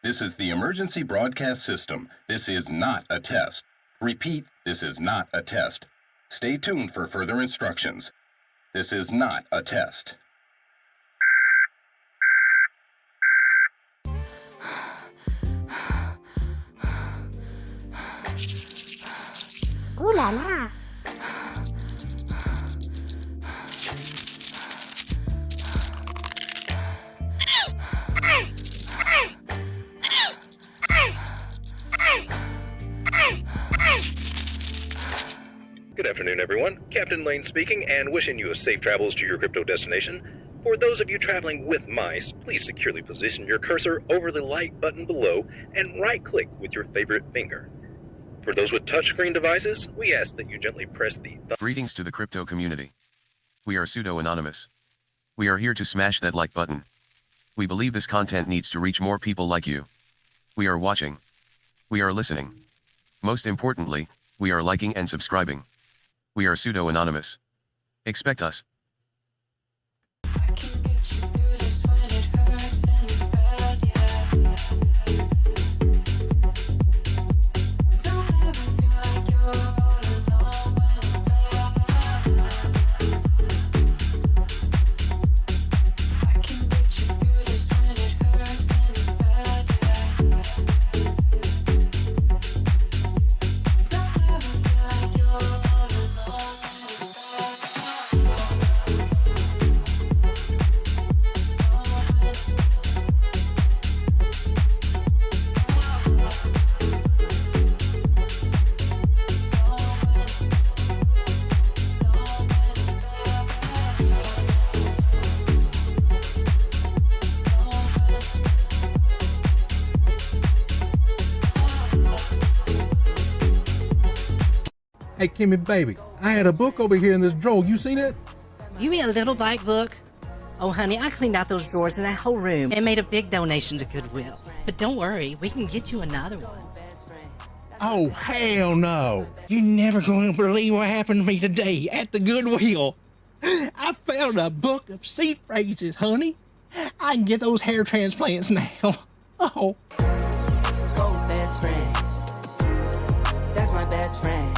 This is the emergency broadcast system. This is not a test. Repeat, this is not a test. Stay tuned for further instructions. This is not a test. Ooh la la. Good afternoon, everyone. Captain Lane speaking, and wishing you a safe travels to your crypto destination. For those of you traveling with mice, please securely position your cursor over the light button below and right-click with your favorite finger. For those with touchscreen devices, we ask that you gently press the Greetings to the crypto community. We are pseudo-anonymous. We are here to smash that like button. We believe this content needs to reach more people like you. We are watching. We are listening. Most importantly, we are liking and subscribing. We are pseudo-anonymous. Expect us. Hey, Kimmy, baby, I had a book over here in this drawer. You seen it? You mean a little black book? Oh, honey, I cleaned out those drawers in that whole room and made a big donation to Goodwill. But don't worry, we can get you another one. Oh, hell no. You're never going to believe what happened to me today at the Goodwill. I found a book of seed phrases, honey. I can get those hair transplants now. Oh. Go best friend. That's my best friend.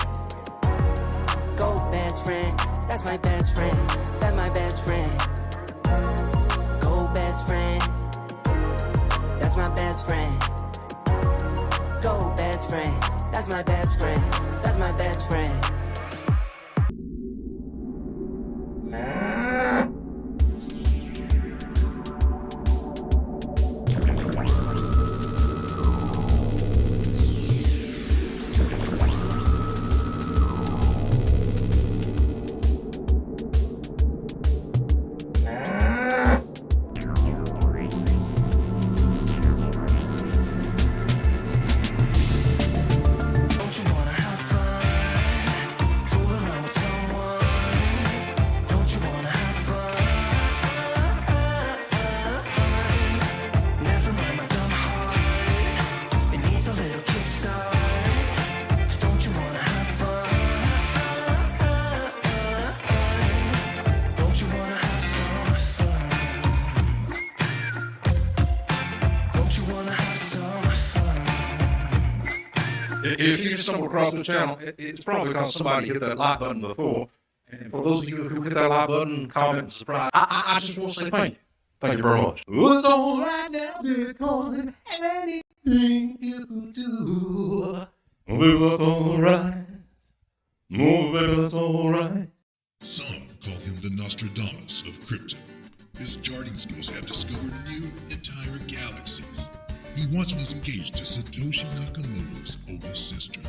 Go best friend. That's my best friend. That's my best friend. Go best friend. That's my best friend. Go best friend. That's my best friend. That's my best friend. If you just stumble across the channel, it's probably because somebody hit that like button before. And for those of you who hit that like button, comment, subscribe, I just want to say thank you. Thank you very much. Well, it's all right now because anything you do, baby, that's all right. Oh, baby, that's all right. Some call him the Nostradamus of crypto. His jargon skills have discovered new entire galaxies. He once was engaged to Satoshi Nakamoto's oldest sister.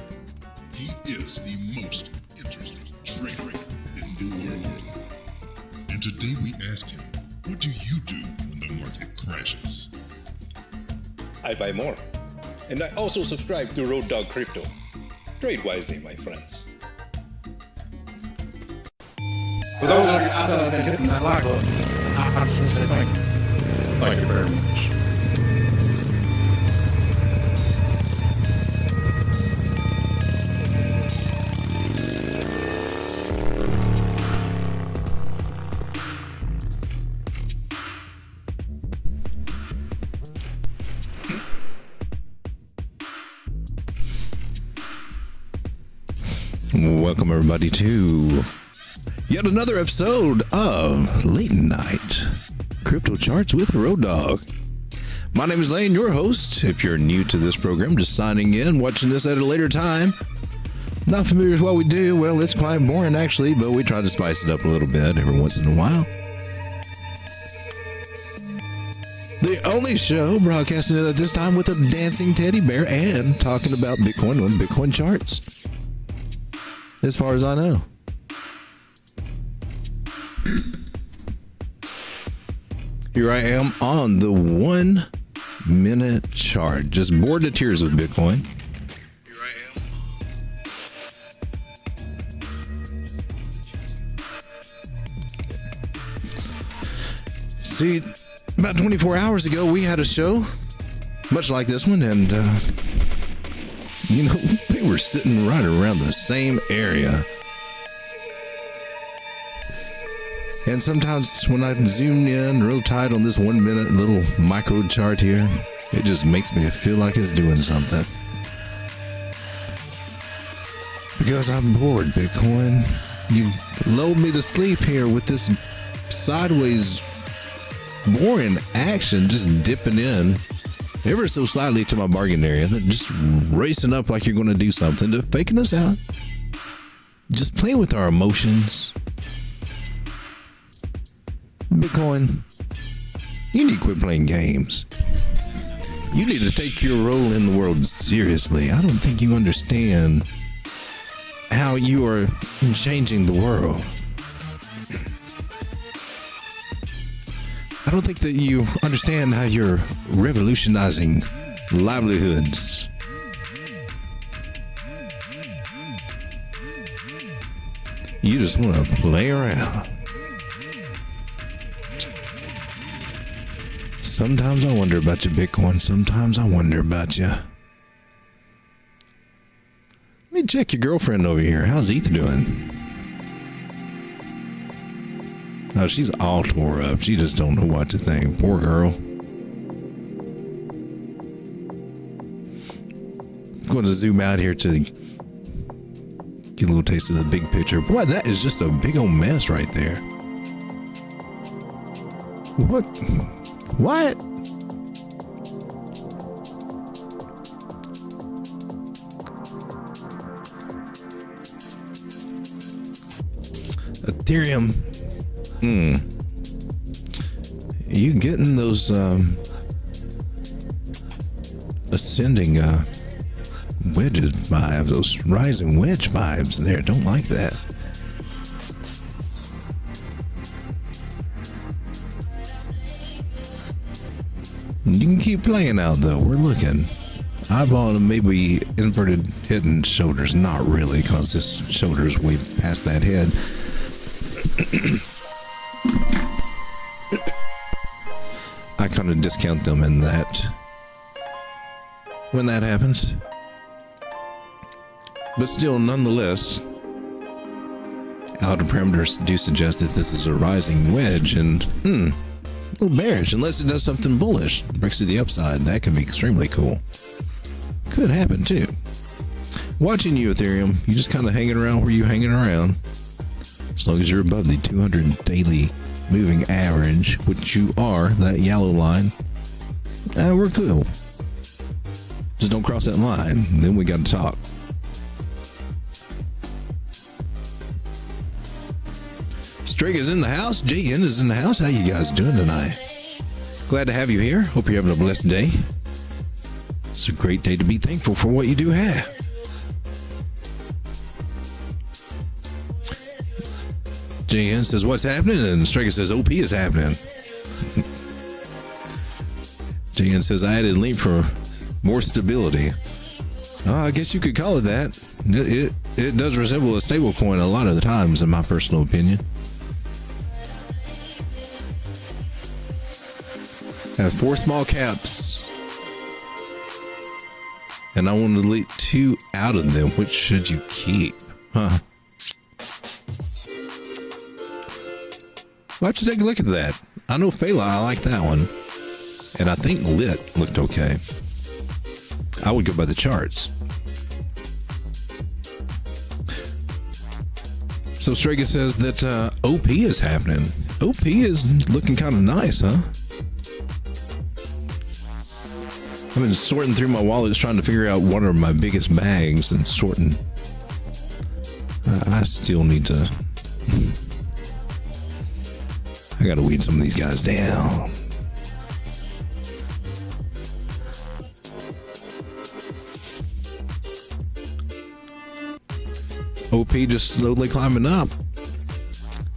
He is the most interesting trader in the world. And today we ask him, what do you do when the market crashes? I buy more. And I also subscribe to Road Dog Crypto. Trade wisely, my friends. For those of you out there that hitting that like button, I just want to say thank you. Thank you very much. Welcome, everybody, to yet another episode of Late Night Crypto Charts with Road Dogg. My name is Lane, your host. If you're new to this program, just signing in, watching this at a later time, not familiar with what we do, well, it's quite boring, actually, but we try to spice it up a little bit every once in a while. The only show broadcasting at this time with a dancing teddy bear and talking about Bitcoin on Bitcoin charts. As far as I know. Here I am on the 1 minute chart. Just bored to tears with Bitcoin. Here I am. See, about 24 hours ago, we had a show much like this one, and we were sitting right around the same area. And sometimes when I zoom in real tight on this 1 minute little micro chart here, it just makes me feel like it's doing something. Because I'm bored, Bitcoin. You lulled me to sleep here with this sideways boring action, just dipping in ever so slightly to my bargain area, then just racing up like you're going to do something, to faking us out, just playing with our emotions. Bitcoin, you need to quit playing games. You need to take your role in the world seriously. I don't think you understand how you are changing the world. I don't think that you understand how you're revolutionizing livelihoods. You just want to play around. Sometimes I wonder about you, Bitcoin. Sometimes I wonder about you. Let me check your girlfriend over here. How's Ether doing? Oh, she's all tore up. She just don't know what to think. Poor girl. I'm going to zoom out here to get a little taste of the big picture. Boy, that is just a big old mess right there. What? What? Ethereum. You getting those ascending wedges vibes, those rising wedge vibes there. Don't like that. You can keep playing out though. We're looking. Eyeball and maybe inverted head and shoulders. Not really, because this shoulder's way past that head. I kind of discount them in that when that happens. But still, nonetheless, outer parameters do suggest that this is a rising wedge and a little bearish, unless it does something bullish, breaks to the upside. That could be extremely cool. Could happen too. Watching you, Ethereum, you just kind of hanging around where you hanging around. As long as you're above the 200 daily moving average, which you are, that yellow line, we're cool. Just don't cross that line, then we got to talk. Strig is in the house. JN is in the house. How you guys doing tonight? Glad to have you here. Hope you're having a blessed day. It's a great day to be thankful for what you do have. JN says, what's happening? And Strig says, OP is happening. JN says, I added link for more stability. I guess you could call it that. It does resemble a stable coin a lot of the times, in my personal opinion. I have 4 small caps, and I want to delete 2 out of them. Which should you keep? Huh? Why don't you take a look at that? I know Phala, I like that one. And I think Lit looked okay. I would go by the charts. So Strega says that OP is happening. OP is looking kind of nice, huh? I've been sorting through my wallets trying to figure out what are my biggest bags and sorting. I still need to... I gotta weed some of these guys down. OP just slowly climbing up.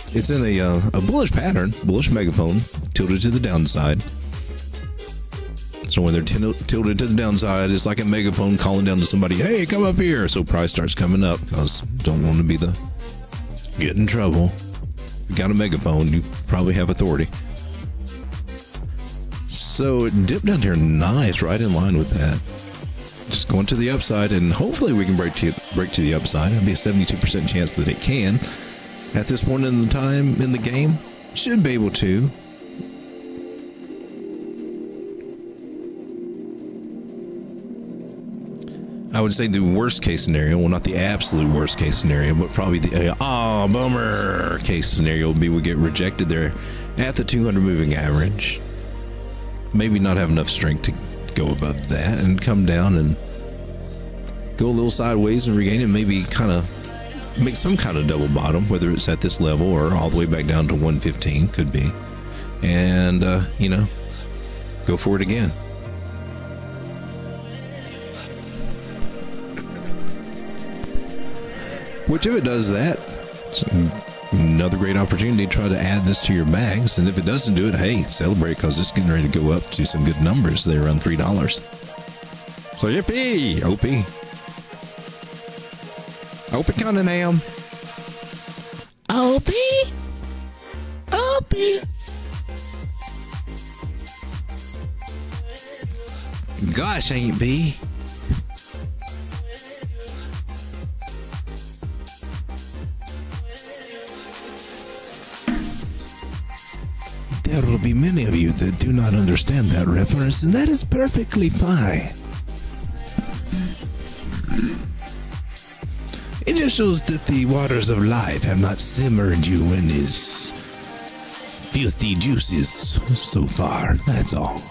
It's in a bullish pattern, bullish megaphone, tilted to the downside. So when they're tilted to the downside, it's like a megaphone calling down to somebody, hey, come up here. So price starts coming up because don't want to be the get in trouble. You got a megaphone, you probably have authority. So it dipped down here nice, right in line with that. Just going to the upside, and hopefully we can break to the upside. There'll be a 72% chance that it can. At this point in the time in the game, should be able to. I would say the worst case scenario, well, not the absolute worst case scenario, but probably the bummer case scenario would be we get rejected there at the 200 moving average. Maybe not have enough strength to go above that and come down and go a little sideways and regain it. Maybe kind of make some kind of double bottom, whether it's at this level or all the way back down to 115, could be. And, go for it again. Which if it does that, it's another great opportunity to try to add this to your bags. And if it doesn't do it, hey, celebrate because it's getting ready to go up to some good numbers. They're around $3. So yippee! OP. OP Cunningham. OP. OP. Gosh, ain't B. There will be many of you that do not understand that reference, and that is perfectly fine. It just shows that the waters of life have not simmered you in its filthy juices so far, that's all.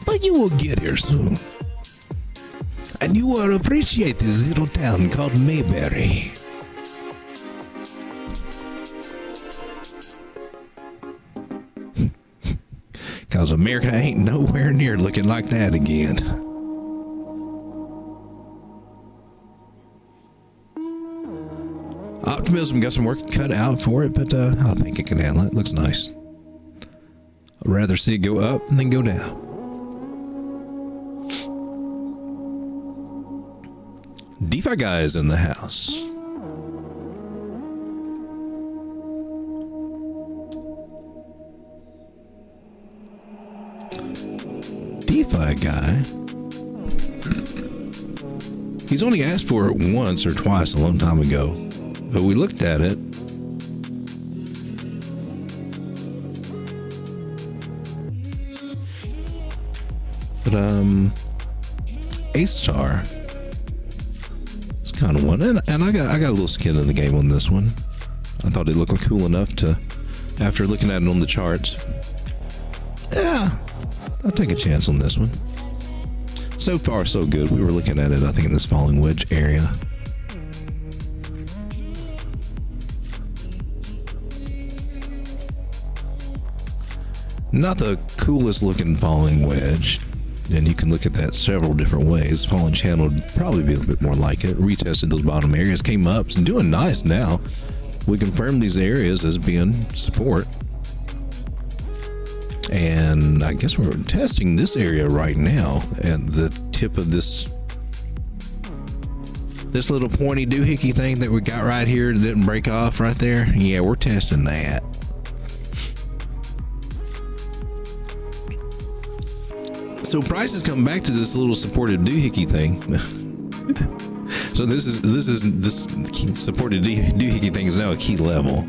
But you will get here soon. And you will appreciate this little town called Mayberry. Because America ain't nowhere near looking like that again. Optimism got some work cut out for it, but I think it can handle it. Looks nice. I'd rather see it go up than go down. DeFi guy is in the house. DeFi guy. He's only asked for it once or twice a long time ago, but we looked at it. But A-Star is kind of one, and I got a little skin in the game on this one. I thought it looked cool enough to, after looking at it on the charts, yeah, I'll take a chance on this one. So far, so good. We were looking at it, I think, in this falling wedge area. Not the coolest looking falling wedge. And you can look at that several different ways. Falling channel would probably be a little bit more like it. Retested those bottom areas, came up, and doing nice now. We confirmed these areas as being support. And I guess we're testing this area right now at the tip of this little pointy doohickey thing that we got right here that didn't break off right there. Yeah, we're testing that. So prices come back to this little supported doohickey thing. So this supported doohickey thing is now a key level.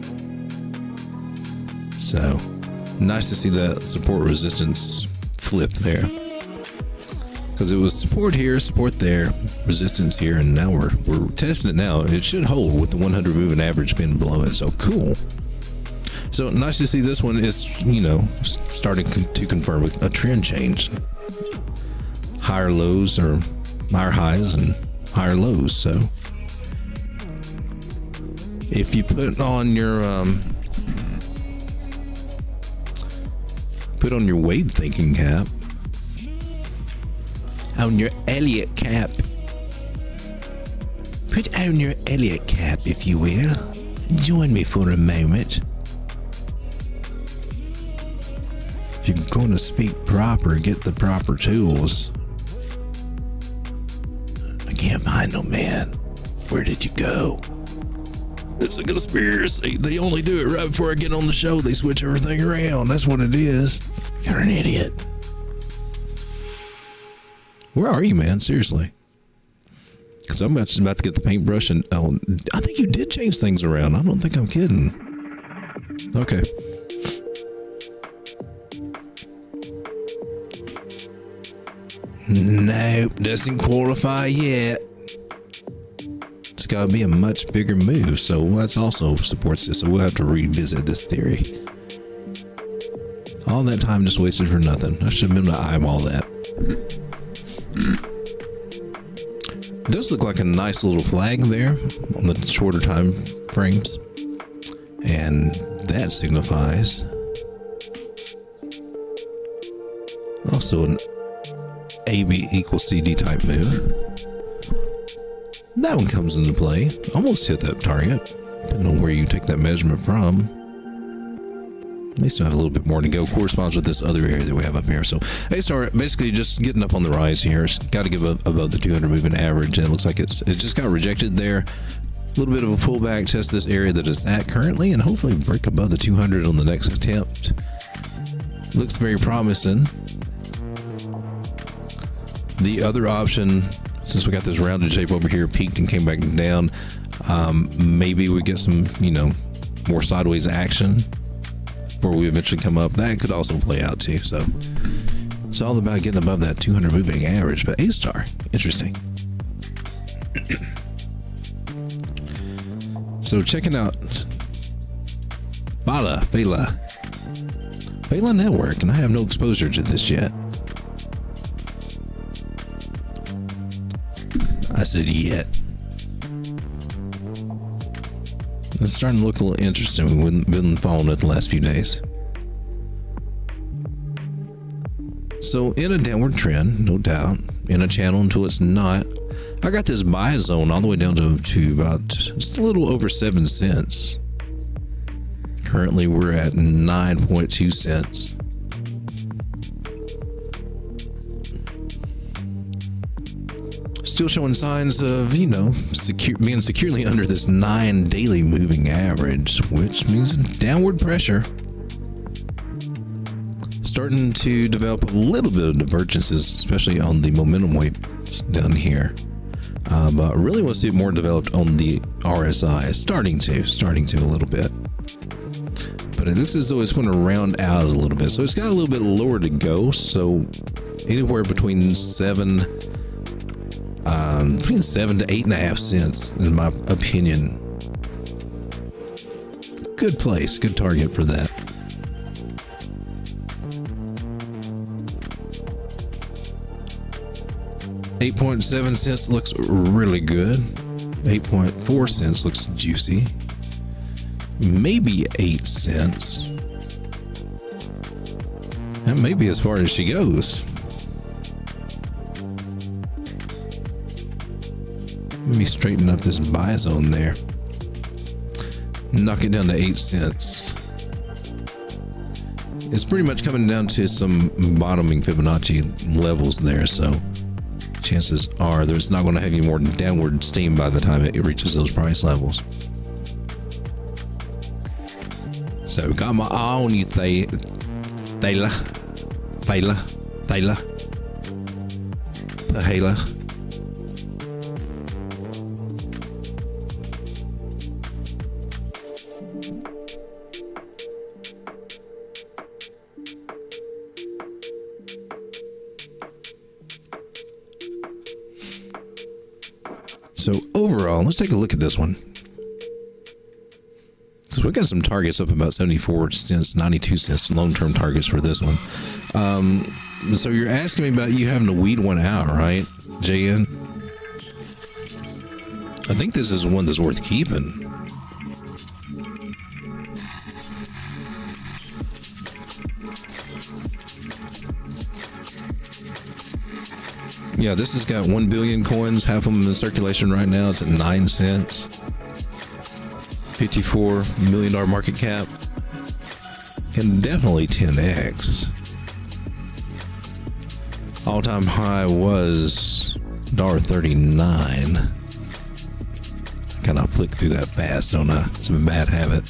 So nice to see that support resistance flip there. Because it was support here, support there, resistance here, and now we're testing it now. It should hold with the 100 moving average pin below it. So cool. So nice to see this one is, you know, starting to confirm a trend change. Higher lows or higher highs and higher lows. So if you put on your wave thinking cap, on your Elliott cap, put on your Elliott cap, if you will. Join me for a moment. If you're going to speak proper, get the proper tools. I can't find no man. Where did you go? It's a conspiracy. They only do it right before I get on the show. They switch everything around. That's what it is. You're an idiot. Where are you, man? Seriously. Because I'm just about to get the paintbrush and... Oh, I think you did change things around. I don't think I'm kidding. Okay. Nope, doesn't qualify yet. It's got to be a much bigger move, so that's also supports this. So we'll have to revisit this theory. All that time just wasted for nothing. I should have been able to eyeball that. It does look like a nice little flag there on the shorter time frames. And that signifies also an AB equals CD type move. That one comes into play. Almost hit that target, depending on where you take that measurement from. May still have a little bit more to go. Corresponds with this other area that we have up here. So A-star basically just getting up on the rise here. It's got to give above the 200 moving average, and it looks like it just got rejected there. A little bit of a pullback, test this area that it's at currently, and hopefully break above the 200 on the next attempt. Looks very promising. The other option, since we got this rounded shape over here, peaked and came back down, maybe we get some, you know, more sideways action before we eventually come up. That could also play out too. So it's all about getting above that 200 moving average. But A-star, interesting. So checking out Fela Network, and I have no exposure to this yet. I said yet. It's starting to look a little interesting. We've been following it the last few days. So in a downward trend, no doubt, in a channel until it's not. I got this buy zone all the way down to about just a little over 7 cents. Currently we're at 9.2 cents. Still showing signs of, you know, being securely under this 9 daily moving average, which means downward pressure. Starting to develop a little bit of divergences, especially on the momentum weights down here. But I really want to see it more developed on the RSI. Starting to a little bit. But it looks as though it's going to round out a little bit. So it's got a little bit lower to go. So anywhere between 7 to 8.5 cents, in my opinion. Good place, good target for that. $0.87 looks really good. 8.4 cents looks juicy. Maybe 8 cents. That may be as far as she goes. Let me straighten up this buy zone there. Knock it down to 8 cents. It's pretty much coming down to some bottoming Fibonacci levels there, so chances are there's not going to have any more downward steam by the time it reaches those price levels. So got my eye on you, Thaler. So overall, let's take a look at this one. So we got some targets up about 74 cents, 92 cents long-term targets for this one. So you're asking me about you having to weed one out, right, JN? I think this is one that's worth keeping. Yeah, this has got 1 billion coins, half of them in circulation right now. It's at 9 cents. $54 million market cap. And definitely 10x. All-time high was $1.39. Kind of flick through that fast, don't I? It's a bad habit.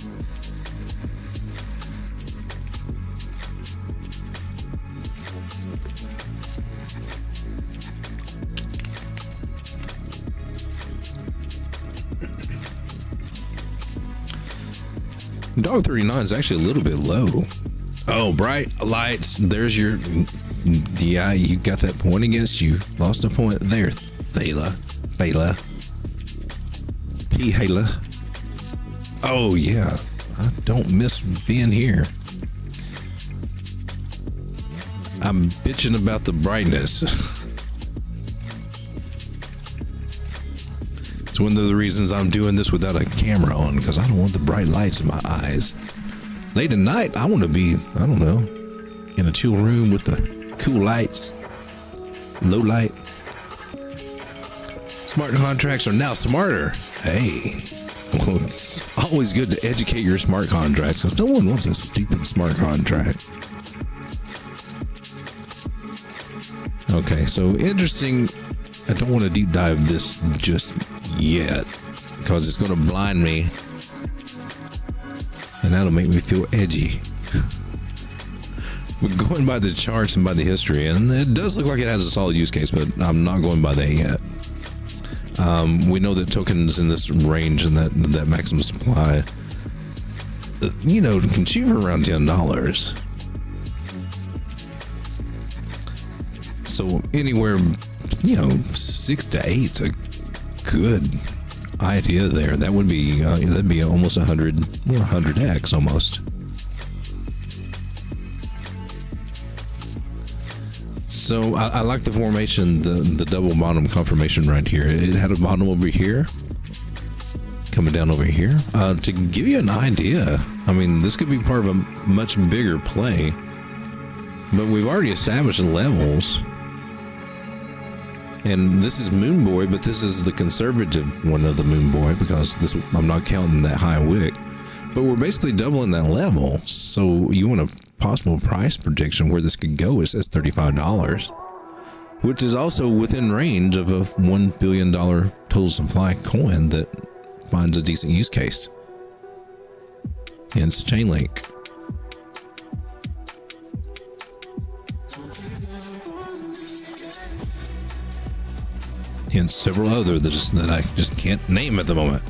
$1.39 is actually a little bit low. Oh, bright lights. There's your... Yeah, you got that point against you. Lost a point there, Thala. P-Hala. Oh, yeah. I don't miss being here. I'm bitching about the brightness. It's one of the reasons I'm doing this without a camera on, because I don't want the bright lights in my eyes. Late at night, I want to be, I don't know, in a chill room with the cool lights, low light. Smart contracts are now smarter. Hey, well, it's always good to educate your smart contracts, because no one wants a stupid smart contract. Okay, so interesting. I don't want to deep dive this just yet, because it's going to blind me, and that'll make me feel edgy. We're going by the charts and by the history, and it does look like it has a solid use case, but I'm not going by that yet. We know that tokens in this range and that maximum supply, you know, can achieve around $10. So anywhere, you know, 6 to 8's a good idea there. That would be that'd be almost 100x almost. So I like the formation, the double bottom confirmation right here. It had a bottom over here, coming down over here. To give you an idea, I mean, this could be part of a much bigger play, but we've already established levels. And this is Moon Boy, but this is the conservative one of the Moon Boy, because this, I'm not counting that high wick. But we're basically doubling that level. So you want a possible price prediction where this could go? It says $35, which is also within range of a $1 billion total supply coin that finds a decent use case. Hence Chainlink. And several other that I just can't name at the moment.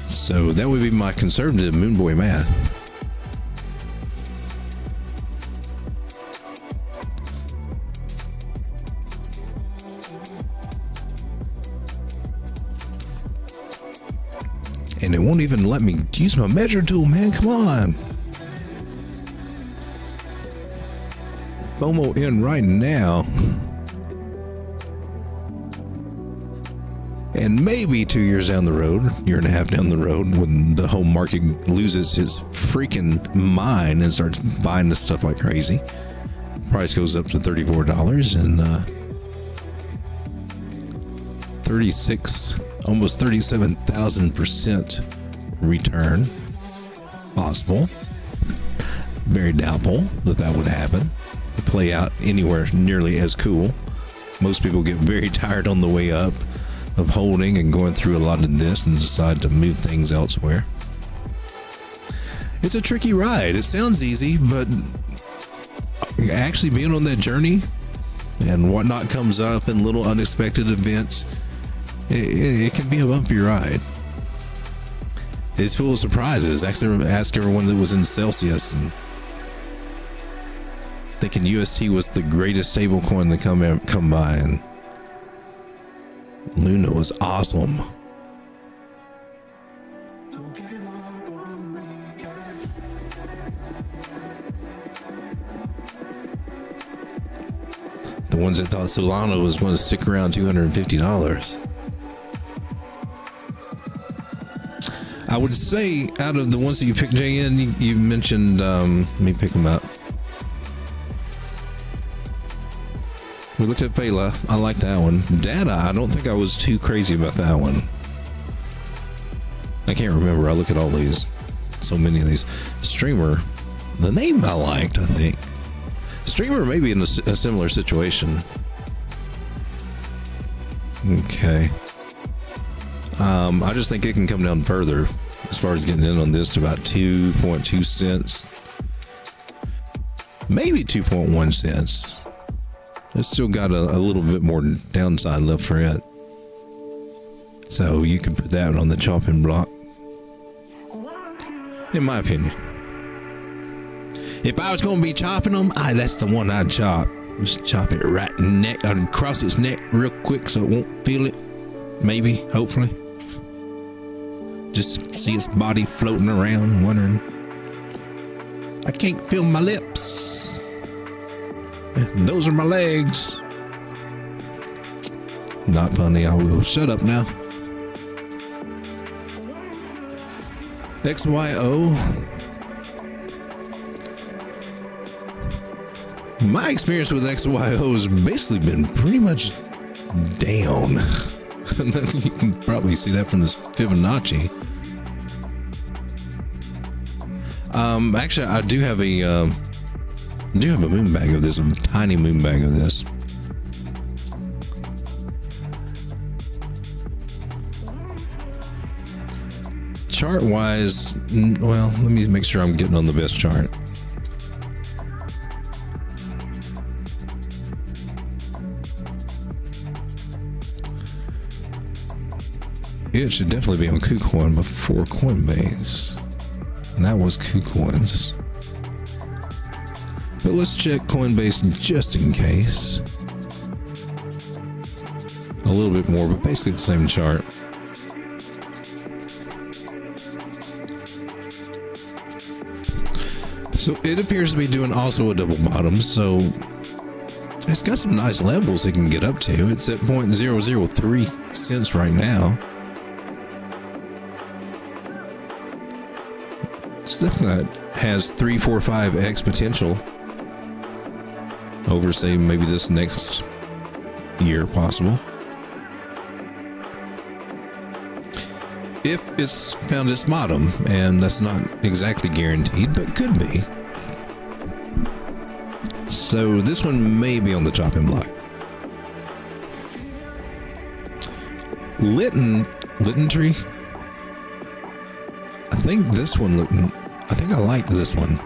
So that would be my conservative Moon Boy math. And it won't even let me use my measure tool, man. Come on. FOMO in right now. And maybe 2 years down the road, year and a half down the road, when the whole market loses its freaking mind and starts buying this stuff like crazy, price goes up to $34 and 36, almost 37,000% return possible. Very doubtful that would happen. Play out anywhere nearly as cool. Most people get very tired on the way up of holding and going through a lot of this and decide to move things elsewhere. It's a tricky ride. It sounds easy, but actually being on that journey and whatnot comes up and little unexpected events, it can be a bumpy ride. It's full of surprises. Actually, ask everyone that was in Celsius and thinking UST was the greatest stable coin to come by, and Luna was awesome. The ones that thought Solana was going to stick around $250. I would say out of the ones that you picked, JN, you mentioned, let me pick them up. We looked at Phala. I like that one. Data, I don't think I was too crazy about that one. I can't remember. I look at all these. So many of these. Streamer, the name I liked, I think. Streamer may be in a similar situation. Okay. I just think it can come down further as far as getting in on this to about 2.2 cents. Maybe 2.1 cents. It's still got a little bit more downside left for it. So you can put that on the chopping block. In my opinion. If I was going to be chopping them, that's the one I'd chop. Just chop it right across its neck real quick so it won't feel it. Maybe, hopefully. Just see its body floating around, wondering, I can't feel my lips. Those are my legs. Not funny. I will shut up now. XYO. My experience with XYO has basically been pretty much down. You can probably see that from this Fibonacci. Actually, I do have a moon bag of this, a tiny moon bag of this. Chart wise, well, let me make sure I'm getting on the best chart. It should definitely be on KuCoin before Coinbase. And that was KuCoins. But let's check Coinbase just in case. A little bit more, but basically the same chart. So it appears to be doing also a double bottom, so it's got some nice levels it can get up to. It's at 0.003 cents right now. Stuff that has 3, 4, 5x potential over, say, maybe this next year possible. If it's found its bottom, and that's not exactly guaranteed, but could be. So this one may be on the chopping block. Litten tree. I think this one I think I liked this one.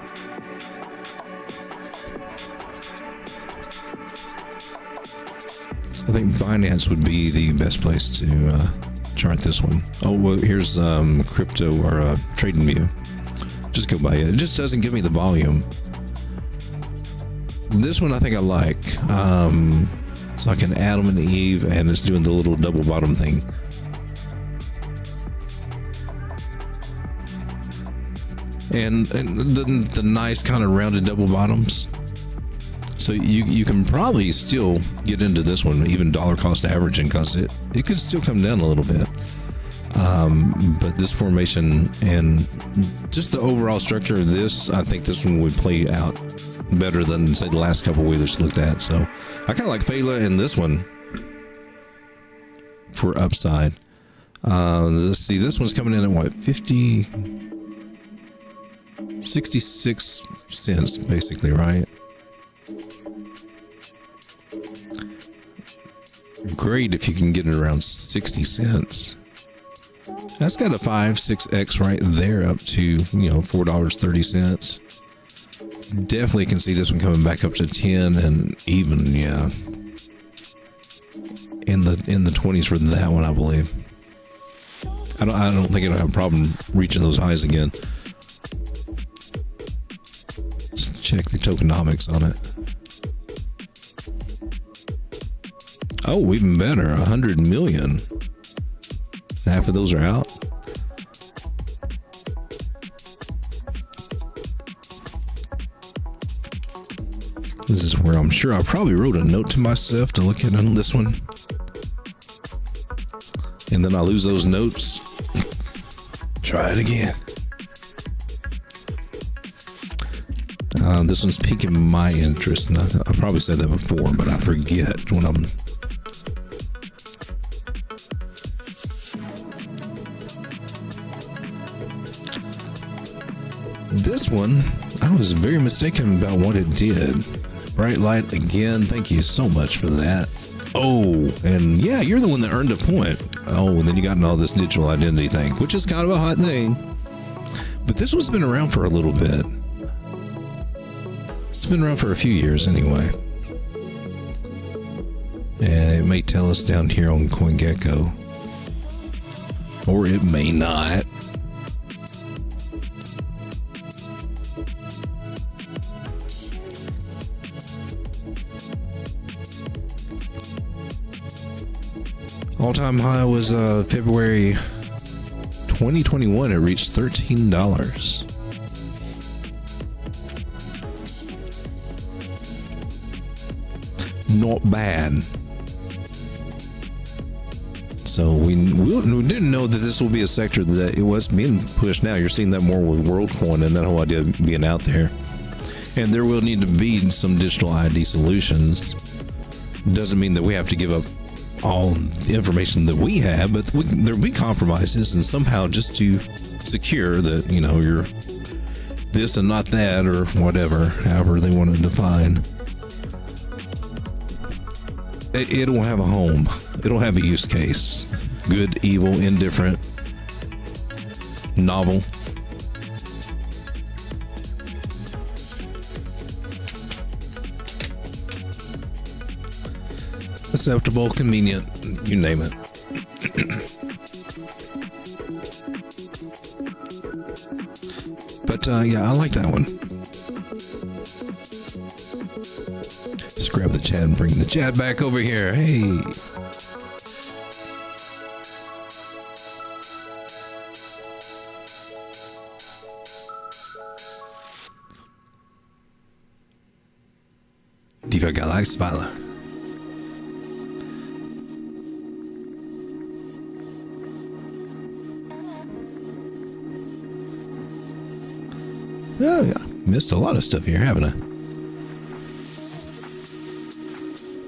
I think Binance would be the best place to chart this one. Oh, well, here's crypto or trading view. Just go by it. It just doesn't give me the volume. This one I think I like. So I can Adam and Eve, and it's doing the little double bottom thing. And the nice kind of rounded double bottoms. So you can probably still get into this one, even dollar cost averaging, because it could still come down a little bit. But this formation and just the overall structure of this, I think this one would play out better than, say, the last couple we just looked at. So I kind of like Phala in this one for upside. Let's see, this one's coming in at what, 66 cents basically, right? Great if you can get it around 60 cents. That's got a 5-6x right there up to, $4.30. Definitely can see this one coming back up to 10 and even, yeah, in the 20s for that one, I believe. I don't think it'll have a problem reaching those highs again. Let's check the tokenomics on it. Oh, even better, 100 million. Half of those are out. This is where I'm sure I probably wrote a note to myself to look at on this one. And then I lose those notes. Try it again. This one's piquing my interest. And I probably said that before, but I forget when I'm... This one, I was very mistaken about what it did. Bright light again. Thank you so much for that. Oh, and yeah, you're the one that earned a point. Oh, and then you got into all this digital identity thing, which is kind of a hot thing. But this one's been around for a little bit. It's been around for a few years anyway. And it may tell us down here on CoinGecko. Or it may not. All-time high was February 2021. It reached $13. Not bad. So we didn't know that this will be a sector that it was being pushed. Now you're seeing that more with WorldCoin and that whole idea of being out there. And there will need to be some digital ID solutions. Doesn't mean that we have to give up all the information that we have, but there'll be compromises, and somehow just to secure that, you know, you're this and not that, or whatever, however they want to define. It'll have a home. It'll have a use case. Good, evil, indifferent, novel. Acceptable, convenient, you name it. But yeah, I like that one. Let's grab the chat and bring the chat back over here. Hey. Diva Galaxvala. Oh, yeah. Missed a lot of stuff here, haven't I?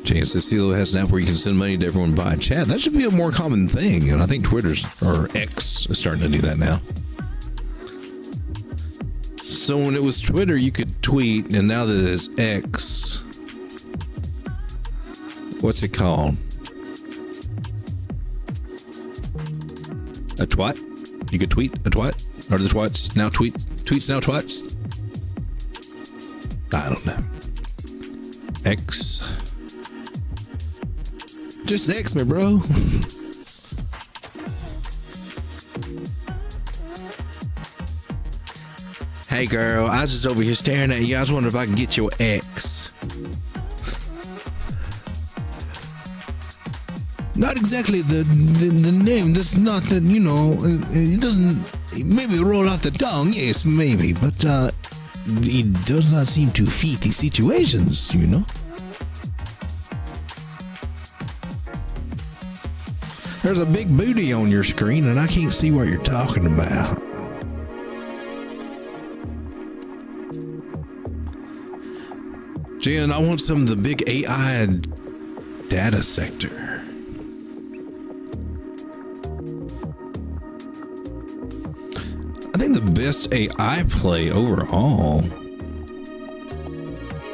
James says CeeLo has an app where you can send money to everyone via chat. That should be a more common thing. And I think Twitter's, or X, is starting to do that now. So when it was Twitter, you could tweet. And now that it's X, what's it called? A twat? You could tweet a twat? Or the twats now tweets now twats? I don't know. X. Just X me, bro. Hey girl, I was just over here staring at you. I was wondering if I can get your X. Not exactly the name. That's not that, you know, it doesn't, maybe roll off the tongue, yes, maybe, but it does not seem to fit the situations, you know. There's a big booty on your screen and I can't see what you're talking about. Jen, I want some of the big AI data sector. I think the best AI play overall,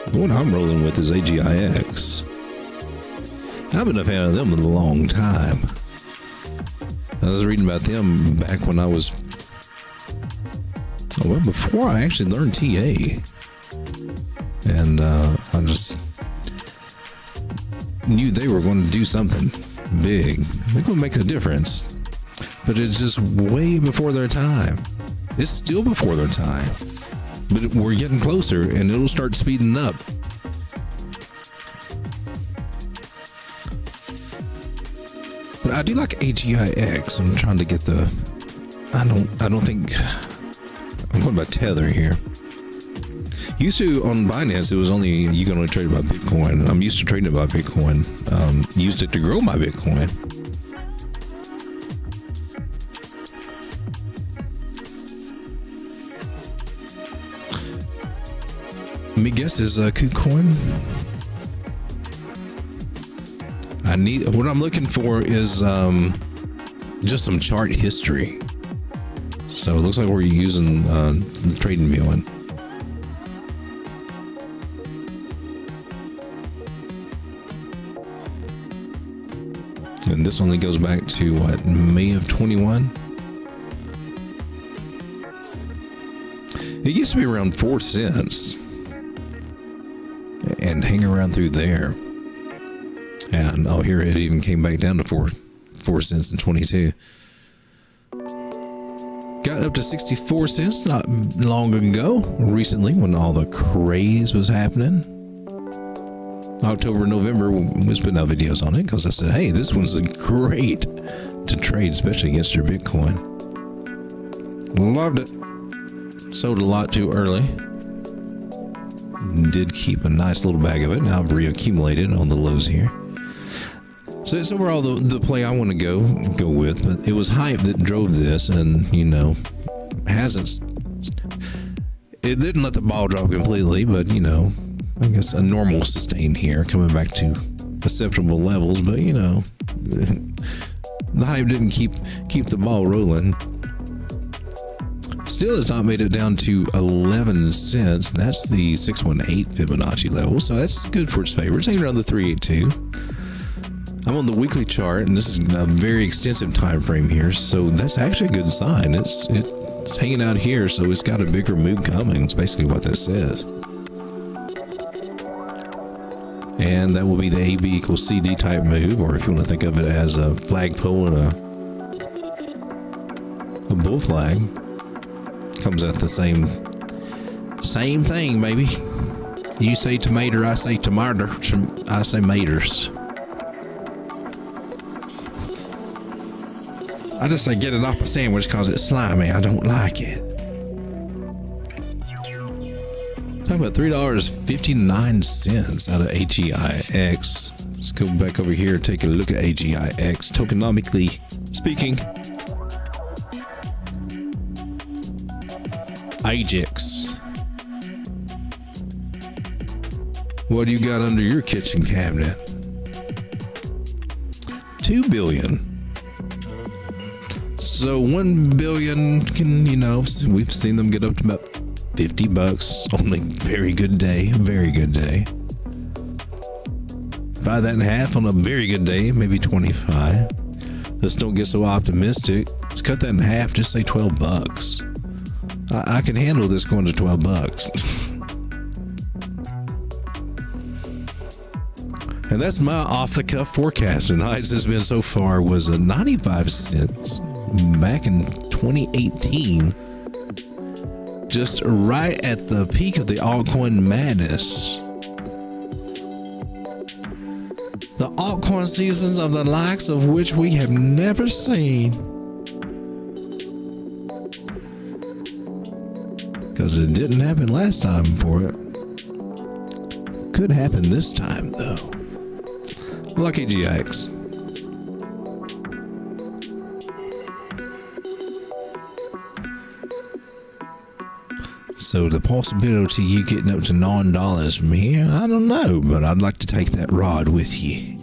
the one I'm rolling with, is AGIX. I've been a fan of them in a long time. I was reading about them back when I was, well, before I actually learned TA. And I just knew they were going to do something big. They're going to make a difference. But it's just way before their time. It's still before their time. But we're getting closer and it'll start speeding up. I do like AGIX. I'm trying to get the. I don't think. I'm going by Tether here. Used to on Binance, it was only you can only trade it by Bitcoin. I'm used to trading it by Bitcoin. Used it to grow my Bitcoin. Let me guess, is KuCoin? What I'm looking for is just some chart history. So it looks like we're using the trading view one. And this only goes back to what, May of 21? It used to be around 4 cents and hang around through there. And here it even came back down to 4 cents in 22. Got up to 64 cents not long ago, recently, when all the craze was happening. October, November, we was putting out videos on it because I said, hey, this one's great to trade, especially against your Bitcoin. Loved it. Sold a lot too early. Did keep a nice little bag of it. Now I've reaccumulated on the lows here. So it's overall the play I want to go with, but it was hype that drove this, and it didn't let the ball drop completely, but I guess a normal sustain here, coming back to acceptable levels, but the hype didn't keep the ball rolling. Still has not made it down to 11 cents. That's the 618 Fibonacci level, so that's good for its favor. It's hanging around the 382. I'm on the weekly chart, and this is a very extensive time frame here, so that's actually a good sign. It's hanging out here, so it's got a bigger move coming. It's basically what that says. And that will be the AB equals CD type move, or if you want to think of it as a flagpole and a bull flag, comes out the same thing, baby. You say tomato, I say tomato, I say maters. I just say get it off a sandwich because it's slimy. I don't like it. Talking about $3.59 out of AGIX. Let's go back over here and take a look at AGIX. Tokenomically speaking, AGIX. What do you got under your kitchen cabinet? 2 billion. So 1 billion can, we've seen them get up to about $50 on a very good day. Buy that in half on a very good day, maybe 25. Let's don't get so optimistic. Let's cut that in half, just say $12. I can handle this going to $12. And that's my off-the-cuff forecast. And how it's been so far was 95 cents back in 2018. Just right at the peak of the altcoin madness. The altcoin seasons of the likes of which we have never seen. Because it didn't happen last time for it. Could happen this time, though. Lucky GX. So the possibility of you getting up to $9 from here, I don't know, but I'd like to take that ride with you.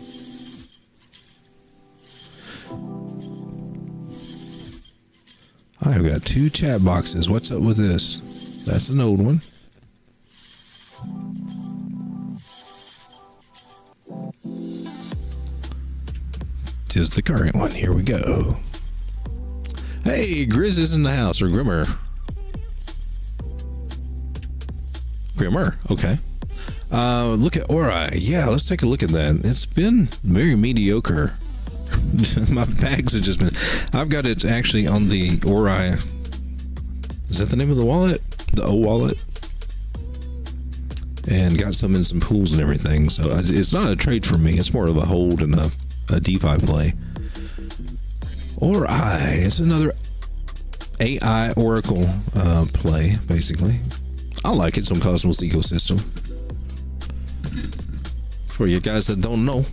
I've got 2 chat boxes. What's up with this? That's an old one. Tis the current one. Here we go. Hey, Grizz is in the house, or Grimmer. Okay. Look at Ori. Yeah, let's take a look at that. It's been very mediocre. My bags have just been... I've got it actually on the Ori... Is that the name of the wallet? The O wallet? And got some in some pools and everything. So it's not a trade for me. It's more of a hold and a DeFi play. Or it's another AI Oracle play, basically. I like it, some Cosmos ecosystem. For you guys that don't know,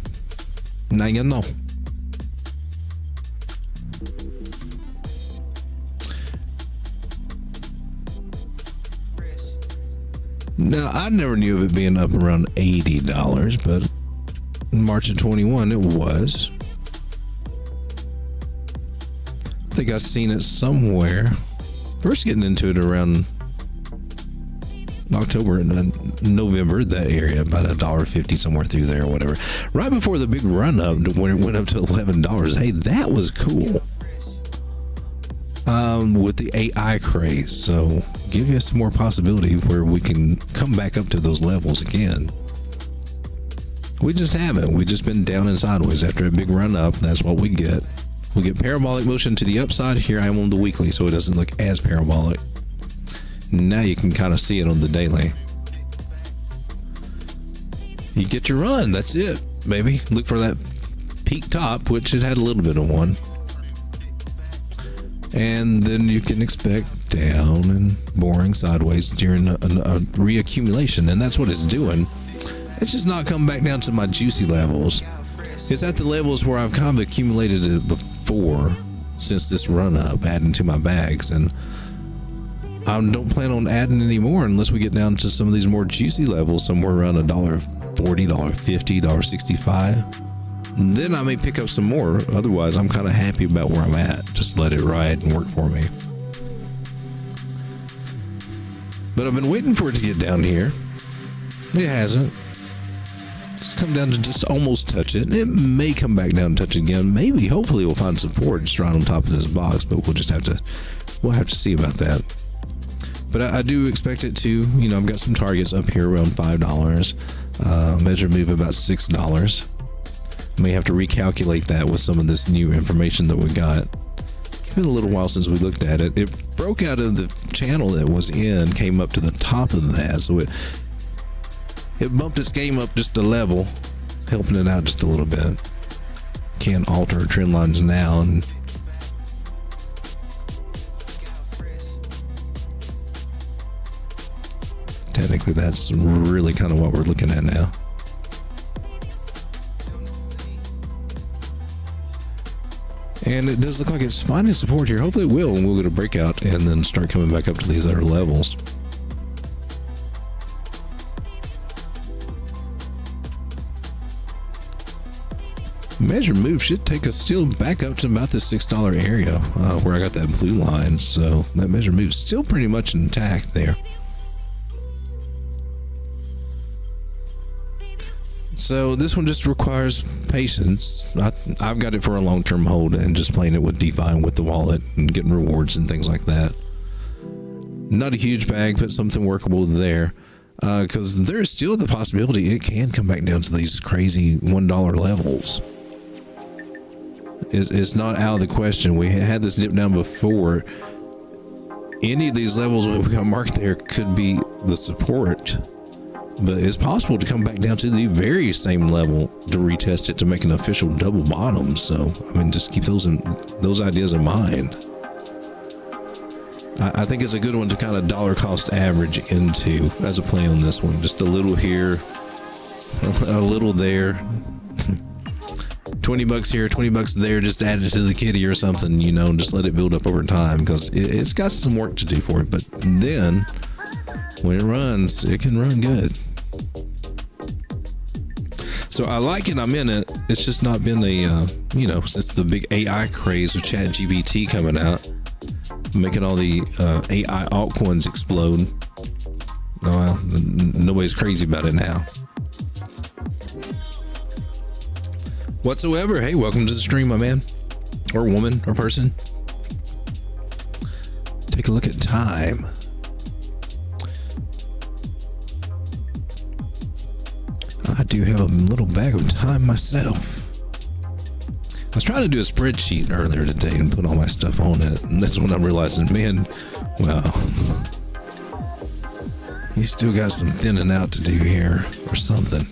now you know. Now, I never knew of it being up around $80, but in March of 21, it was. I think I've seen it somewhere. First getting into it around October and November, that area, about $1.50 somewhere through there or whatever. Right before the big run up when it went up to $11. Hey, that was cool. With the AI craze, so give you some more possibility where we can come back up to those levels again. We just haven't. We've just been down and sideways after a big run up. That's what we get. We get parabolic motion to the upside. Here I am on the weekly, so it doesn't look as parabolic. Now you can kind of see it on the daily. You get your run. That's it, baby. Look for that peak top, which it had a little bit of one. And then you can expect down and boring sideways during a reaccumulation. And that's what it's doing. It's just not coming back down to my juicy levels. It's at the levels where I've kind of accumulated it before since this run up, adding to my bags. And I don't plan on adding anymore unless we get down to some of these more juicy levels, somewhere around $1.40, $1.50, $1.65. Then I may pick up some more. Otherwise, I'm kind of happy about where I'm at. Just let it ride and work for me. But I've been waiting for it to get down here. It hasn't. It's come down to just almost touch it. It may come back down and touch it again. Maybe, hopefully, we'll find support just right on top of this box. But we'll have to see about that. But I do expect it to. I've got some targets up here around $5. Measure move about $6. May have to recalculate that with some of this new information that we got. It's been a little while since we looked at it. It broke out of the channel that it was in, came up to the top of that, so it bumped its game up just a level, helping it out just a little bit. Can't alter trend lines now, and technically that's really kind of what we're looking at now. And it does look like it's finding support here. Hopefully it will, and we'll get a breakout and then start coming back up to these other levels. Measure move should take us still back up to about the $6 area where I got that blue line. So that measure move is still pretty much intact there. So this one just requires patience. I've got it for a long-term hold and just playing it with DeFi and with the wallet and getting rewards and things like that. Not a huge bag, but something workable there. Because there's still the possibility it can come back down to these crazy $1 levels. It's not out of the question. We had this dip down before. Any of these levels we got marked there could be the support. But it's possible to come back down to the very same level to retest it to make an official double bottom. So, just keep those ideas in mind. I think it's a good one to kind of dollar cost average into as a play on this one. Just a little here, a little there. $20 here, $20 there, just add it to the kitty or something, just let it build up over time because it's got some work to do for it. But then when it runs, it can run good. So I like it. I'm in it. It's just not been since the big AI craze of ChatGPT coming out, making all the AI altcoins explode. Nobody's crazy about it now. Whatsoever. Hey, welcome to the stream, my man, or woman, or person. Take a look at time. I do have a little bag of time myself. I was trying to do a spreadsheet earlier today and put all my stuff on it, and that's when I'm realizing, man, well, you still got some thinning out to do here or something.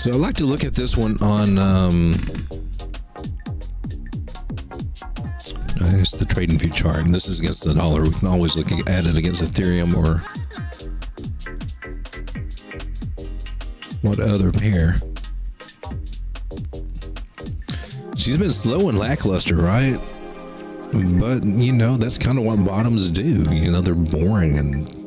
So I like to look at this one on, I guess the trading view chart, and this is against the dollar. We can always look at it against Ethereum or what other pair. She's been slow and lackluster, right? But, you know, that's kind of what bottoms do. You know, they're boring and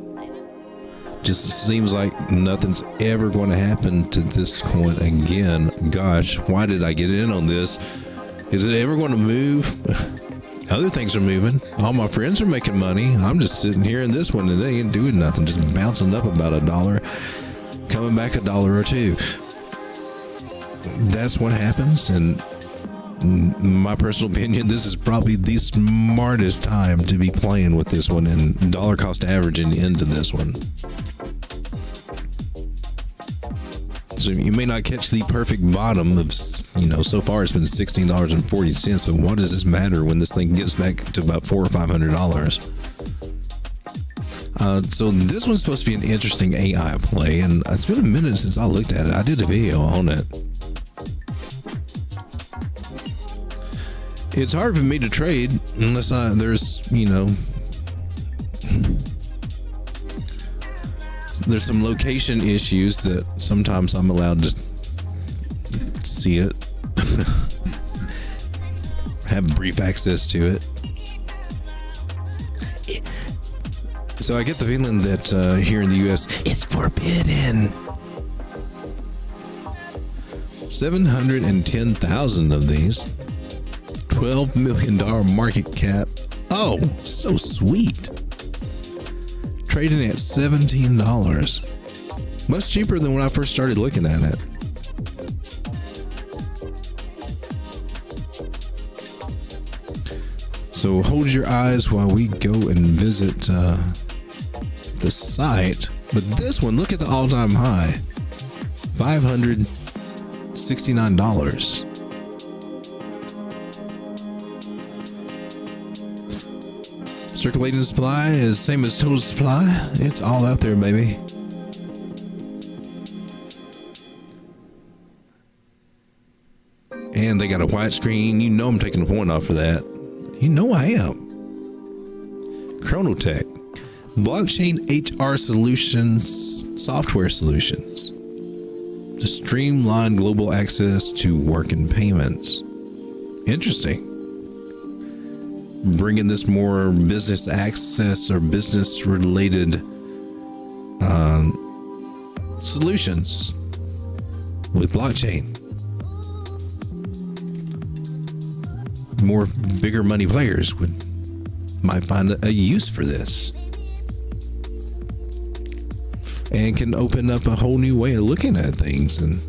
just seems like nothing's ever going to happen to this coin again. Gosh, why did I get in on this? Is it ever going to move? Other things are moving. All my friends are making money. I'm just sitting here in this one and they ain't doing nothing, just bouncing up about $1, coming back $1 or $2. That's what happens. And my personal opinion, this is probably the smartest time to be playing with this one and dollar cost averaging into this one. So you may not catch the perfect bottom of, you know, so far it's been $16.40, but what does this matter when this thing gets back to about $400 or $500? So this one's supposed to be an interesting AI play, and it's been a minute since I looked at it. I did a video on it. It's hard for me to trade unless there's, you know, there's some location issues that sometimes I'm allowed to see it, have brief access to it. So I get the feeling that here in the US, it's forbidden. 710,000 of these. $12 million market cap. Oh, so sweet. Trading at $17. Much cheaper than when I first started looking at it. So hold your eyes while we go and visit the site. But this one, look at the all-time high. $569. Circulating supply is same as total supply. It's all out there, baby. And they got a white screen. You know I'm taking a point off for that. You know I am. Chronotech. Blockchain HR solutions, software solutions. To streamline global access to work and payments. Interesting. Bringing this more business access or business related solutions with blockchain. More bigger money players might find a use for this and can open up a whole new way of looking at things. And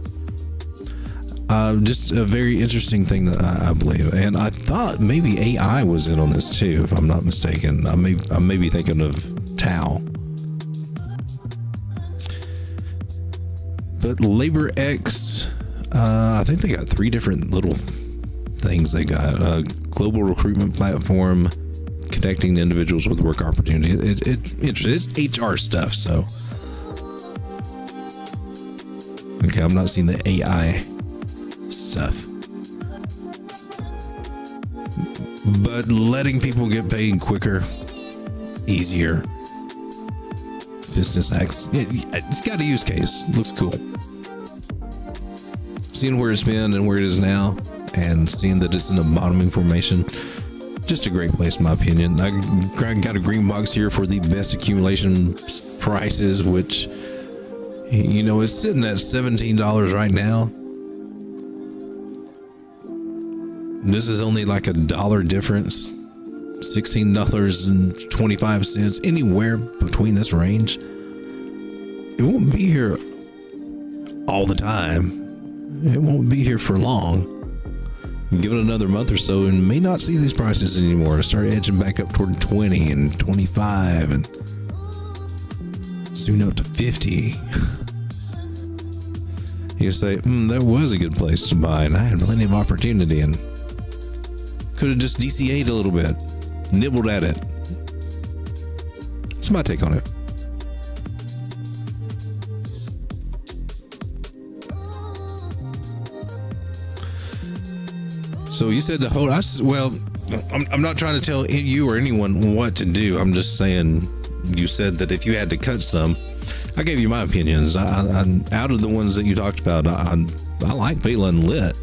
just a very interesting thing that I believe. And I thought maybe AI was in on this too, if I'm not mistaken. I may be thinking of Tau. But LaborX, I think they got 3 different little things. They got a global recruitment platform connecting individuals with work opportunity. It's interesting. It's HR stuff, so. Okay, I'm not seeing the AI stuff, but letting people get paid quicker, easier, business acts, it's got a use case. Looks cool. Seeing where it's been and where it is now, and seeing that it's in a bottoming formation, just a great place in my opinion. I got a green box here for the best accumulation prices, which, you know, is sitting at $17 right now. This is only like $1 difference, $16.25, anywhere between this range. It won't be here all the time. It won't be here for long. Give it another month or so and may not see these prices anymore. Start edging back up toward 20 and 25 and soon up to 50. You say, that was a good place to buy and I had plenty of opportunity and could have just DCA'd a little bit, nibbled at it. That's my take on it. So you said the whole. I'm not trying to tell you or anyone what to do. I'm just saying. You said that if you had to cut some, I gave you my opinions. I out of the ones that you talked about, I like Vela and Lit.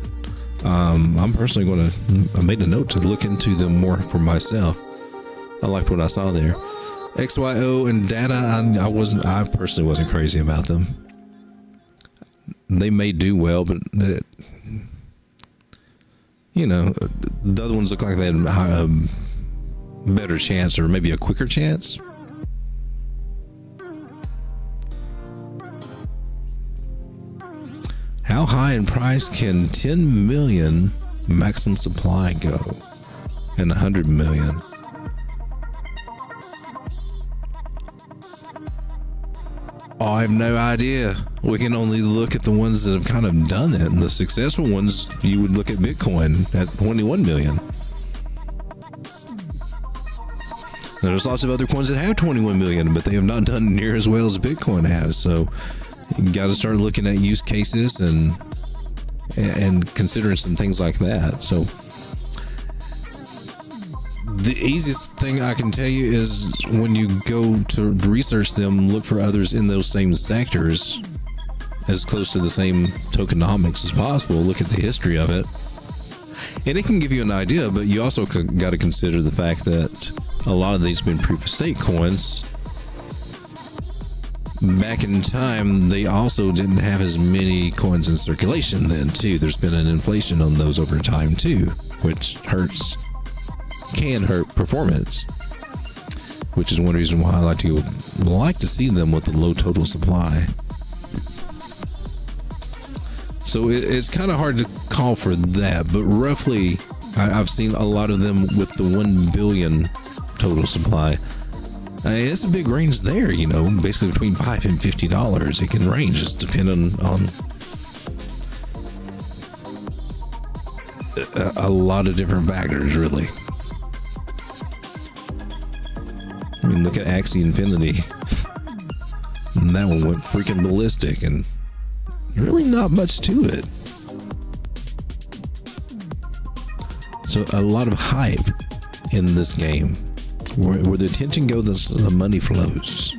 I'm personally going to. I made a note to look into them more for myself. I liked what I saw there. XYO and Data. I personally wasn't crazy about them. They may do well, but you know, the other ones look like they had a better chance, or maybe a quicker chance. How high in price can 10 million maximum supply go? And 100 million? Oh, I have no idea. We can only look at the ones that have kind of done it. And the successful ones, you would look at Bitcoin at 21 million. There's lots of other coins that have 21 million, but they have not done near as well as Bitcoin has. So you got to start looking at use cases and considering some things like that. So the easiest thing I can tell you is when you go to research them, look for others in those same sectors as close to the same tokenomics as possible. Look at the history of it. And it can give you an idea, but you also got to consider the fact that a lot of these have been proof of stake coins. Back in time, they also didn't have as many coins in circulation then, too. There's been an inflation on those over time, too, which can hurt performance, which is one reason why I like to see them with a low total supply. So it's kind of hard to call for that, but roughly I've seen a lot of them with the 1 billion total supply. It's a big range there, you know, basically between $5 and $50. It can range just depending on a lot of different factors, really. I mean, look at Axie Infinity. And that one went freaking ballistic, and really not much to it. So a lot of hype in this game. Where the attention goes, the money flows.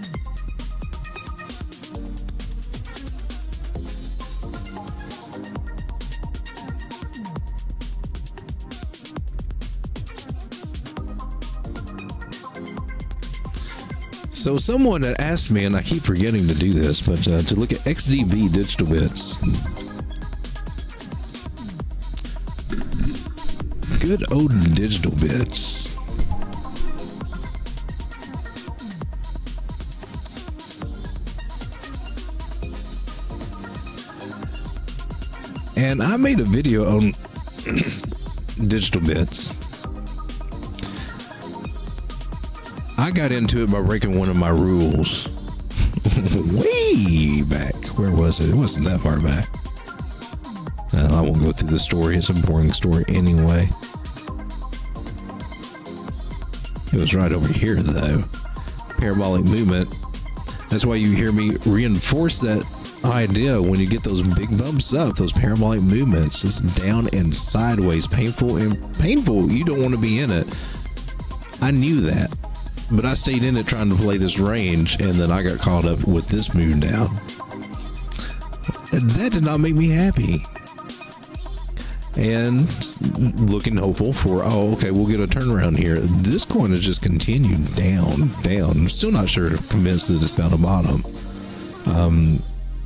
So someone had asked me, and I keep forgetting to do this, but to look at XDB digital bits. Good old digital bits. And I made a video on digital bits. I got into it by breaking one of my rules. Way back. Where was it? It wasn't that far back. I won't go through the story. It's a boring story anyway. It was right over here, though. Parabolic movement. That's why you hear me reinforce that idea when you get those big bumps up, those parabolic movements. It's down and sideways, painful. You don't want to be in it. I knew that, but I stayed in it trying to play this range, and then I got caught up with this move down. That did not make me happy. And looking hopeful for, okay, we'll get a turnaround here. This coin has just continued down. I'm still not convinced that it's found a bottom.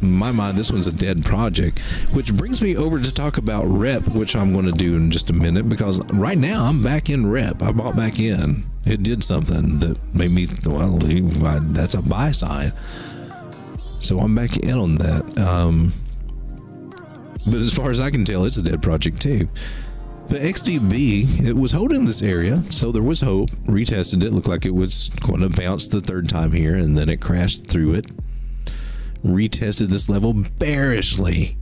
In my mind, this one's a dead project, which brings me over to talk about rep, which I'm going to do in just a minute, because right now I'm back in rep. I bought back in. It did something that made me, well, that's a buy sign. So I'm back in on that. But as far as I can tell, it's a dead project too. But XDB, it was holding this area, so there was hope. Retested it, looked like it was going to bounce the third time here, and then it crashed through it. Retested this level bearishly.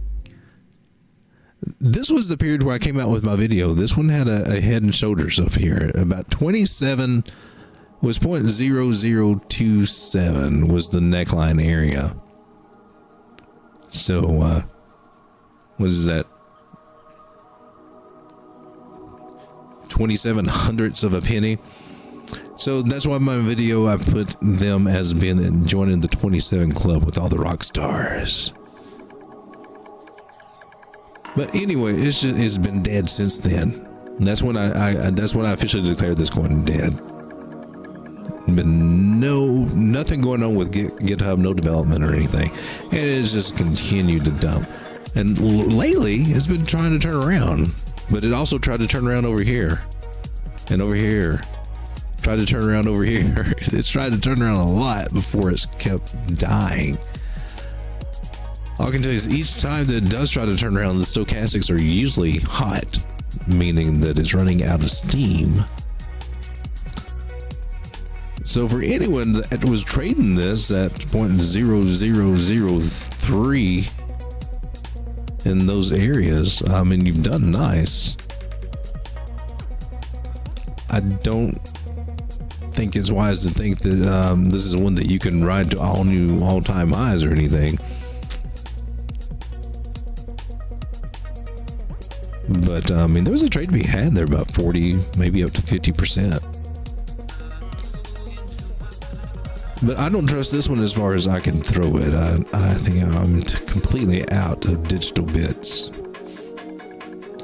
This was the period where I came out with my video. This one had a head and shoulders up here. About 27 was 0.0027 was the neckline area. So, what is that? 27 hundredths of a penny. So that's why my video, I put them as being joining the 27 club with all the rock stars. But anyway, it's been dead since then. And that's when I officially declared this coin dead. Been nothing going on with GitHub, no development or anything, and it's just continued to dump. And lately, it's been trying to turn around, but it also tried to turn around over here and over here. Tried to turn around over here. It's tried to turn around a lot before it's kept dying. All I can tell you is each time that it does try to turn around, the stochastics are usually hot, meaning that it's running out of steam. So for anyone that was trading this at 0.0003 in those areas, I mean, you've done nice. I don't think it's wise to think that this is one that you can ride to all new all-time highs or anything. But I mean, there was a trade to be had there, about 40, maybe up to 50%. But I don't trust this one as far as I can throw it. I think I'm completely out of digital bits.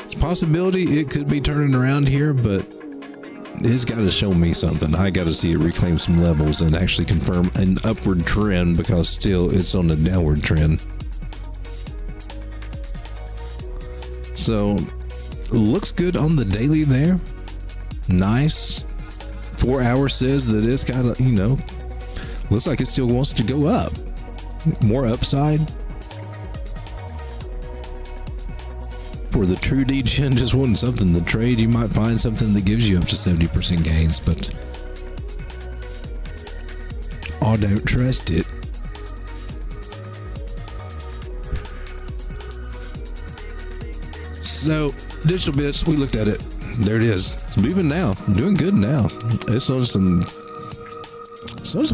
It's a possibility it could be turning around here, but it's got to show me something. I got to see it reclaim some levels and actually confirm an upward trend, because still it's on a downward trend. So looks good on the daily there. Nice. 4 hours says that it's got a, looks like it still wants to go up. More upside. For the true degen, just wanting something to trade, you might find something that gives you up to 70% gains, but I don't trust it. So, digital bits, we looked at it. There it is. It's moving now. Doing good now. It's on some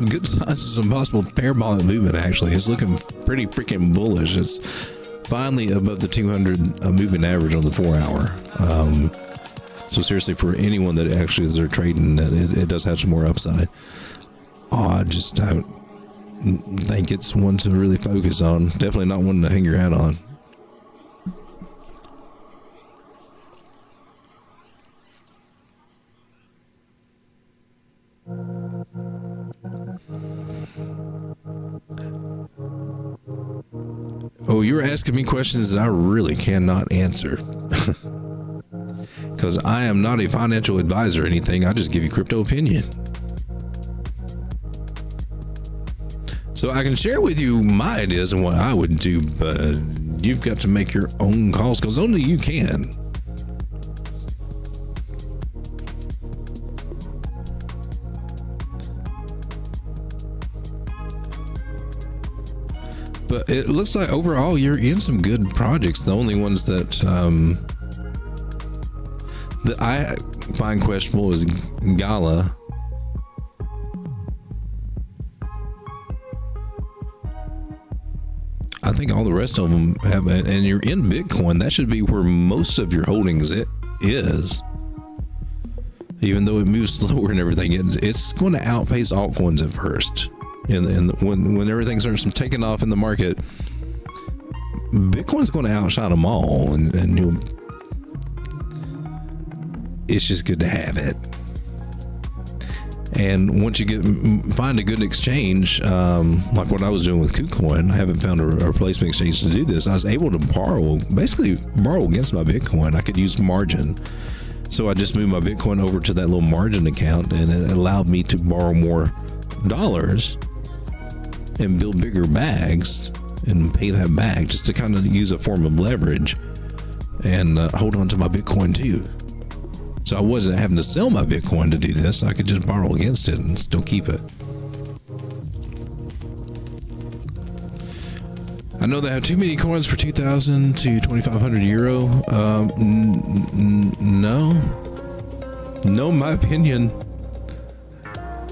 good signs of some possible parabolic movement, actually. It's looking pretty freaking bullish. It's finally above the 200 moving average on the 4 hour. So seriously, for anyone that actually is there trading, it does have some more upside. I just don't think it's one to really focus on. Definitely not one to hang your hat on. Oh, you're asking me questions that I really cannot answer. Because I am not a financial advisor or anything. I just give you crypto opinion. So I can share with you my ideas and what I would do, but you've got to make your own calls, because only you can. But it looks like overall you're in some good projects. The only ones that I find questionable is Gala. I think all the rest of them have, and you're in Bitcoin. That should be where most of your holdings is. Even though it moves slower and everything, it's going to outpace altcoins at first. And when everything starts taking off in the market, Bitcoin's going to outshine them all, and it's just good to have it. And once you find a good exchange, like what I was doing with KuCoin, I haven't found a replacement exchange to do this. I was able to basically borrow against my Bitcoin. I could use margin. So I just moved my Bitcoin over to that little margin account, and it allowed me to borrow more dollars and build bigger bags and pay that back, just to kind of use a form of leverage and hold on to my Bitcoin too. So I wasn't having to sell my Bitcoin to do this. I could just borrow against it and still keep it. I know they have too many coins for 2,000 to 2,500 euro. No, my opinion.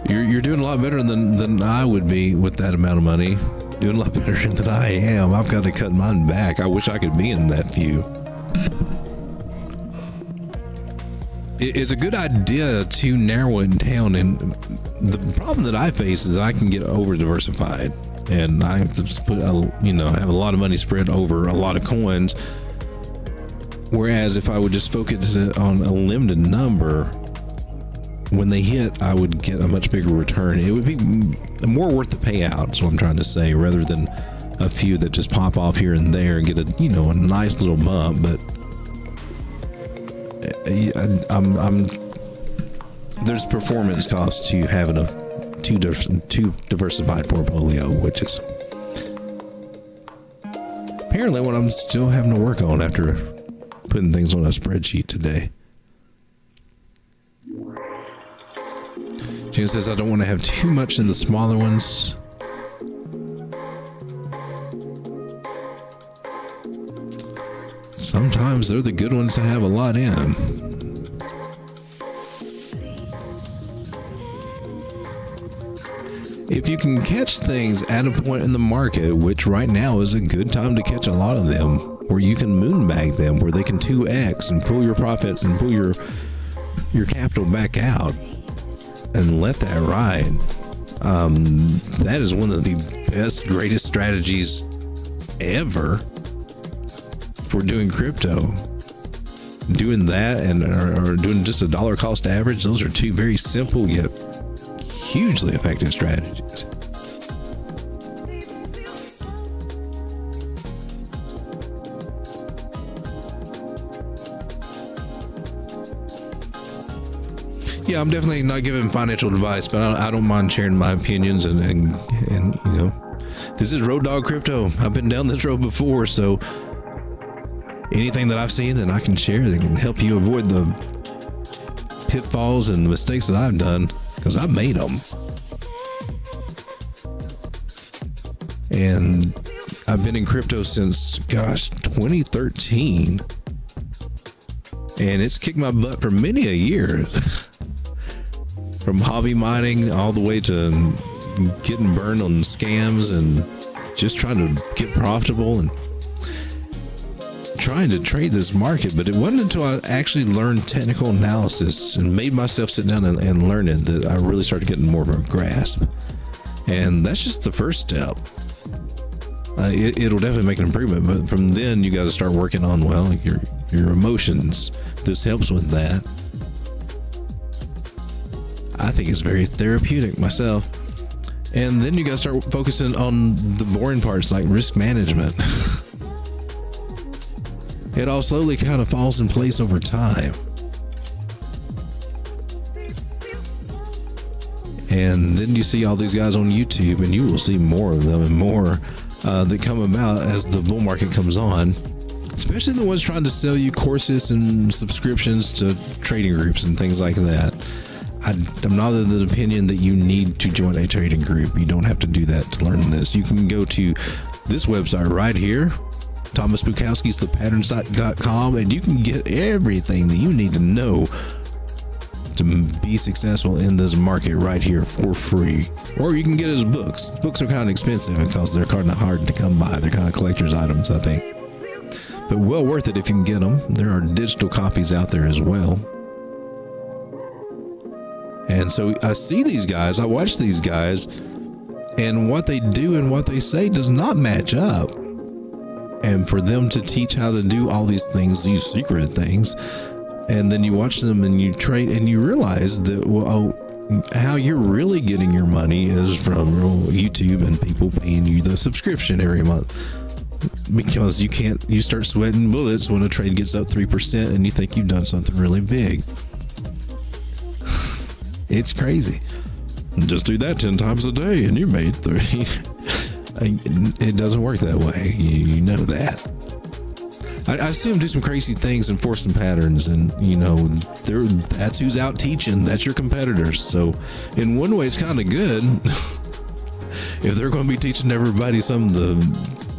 You're doing a lot better than I would be with that amount of money. Doing a lot better than I am. I've got to cut mine back. I wish I could be in that view. it's a good idea to narrow it down. And the problem that I face is I can get over diversified, and I have to put, have a lot of money spread over a lot of coins. Whereas if I would just focus on a limited number, when they hit, I would get a much bigger return. It would be more worth the payout, is what I'm trying to say, rather than a few that just pop off here and there and get a nice little bump. But there's performance cost to having a too diversified portfolio, which is apparently what I'm still having to work on after putting things on a spreadsheet today. Jim says I don't want to have too much in the smaller ones. Sometimes they're the good ones to have a lot in. If you can catch things at a point in the market, which right now is a good time to catch a lot of them, where you can moonbag them, where they can 2x and pull your profit and pull your capital back out and let that ride. That is one of the best, greatest strategies ever for doing crypto. Doing that or doing just a dollar cost average, those are two very simple yet hugely effective strategies. Yeah, I'm definitely not giving financial advice, but I don't mind sharing my opinions and this is Road Dog Crypto. I've been down this road before, so anything that I've seen that I can share that can help you avoid the pitfalls and the mistakes that I've done, because I've made them. And I've been in crypto since, 2013. And it's kicked my butt for many a year. From hobby mining all the way to getting burned on scams and just trying to get profitable and trying to trade this market. But it wasn't until I actually learned technical analysis and made myself sit down and learn it that I really started getting more of a grasp. And that's just the first step. It'll definitely make an improvement, but from then you got to start working on, your emotions. This helps with that. I think it's very therapeutic myself. And then you got to start focusing on the boring parts like risk management. It all slowly kind of falls in place over time. And then you see all these guys on YouTube, and you will see more of them and more that come about as the bull market comes on, especially the ones trying to sell you courses and subscriptions to trading groups and things like that. I'm not of the opinion that you need to join a trading group. You don't have to do that to learn this. You can go to this website right here, Thomas Bukowski's thepattern.com, and you can get everything that you need to know to be successful in this market right here for free. Or you can get his books. Books are kind of expensive because they're kind of hard to come by. They're kind of collector's items, I think. But well worth it if you can get them. There are digital copies out there as well. And so I see these guys, I watch these guys, and what they do and what they say does not match up. And for them to teach how to do all these things, these secret things, and then you watch them and you trade and you realize that, how you're really getting your money is from YouTube and people paying you the subscription every month. Because you start sweating bullets when a trade gets up 3% and you think you've done something really big. It's crazy. Just do that 10 times a day and you made 30. It doesn't work that way. You know that. I see them do some crazy things and force some patterns, and that's who's out teaching. That's your competitors. So in one way, it's kind of good. If they're going to be teaching everybody some of the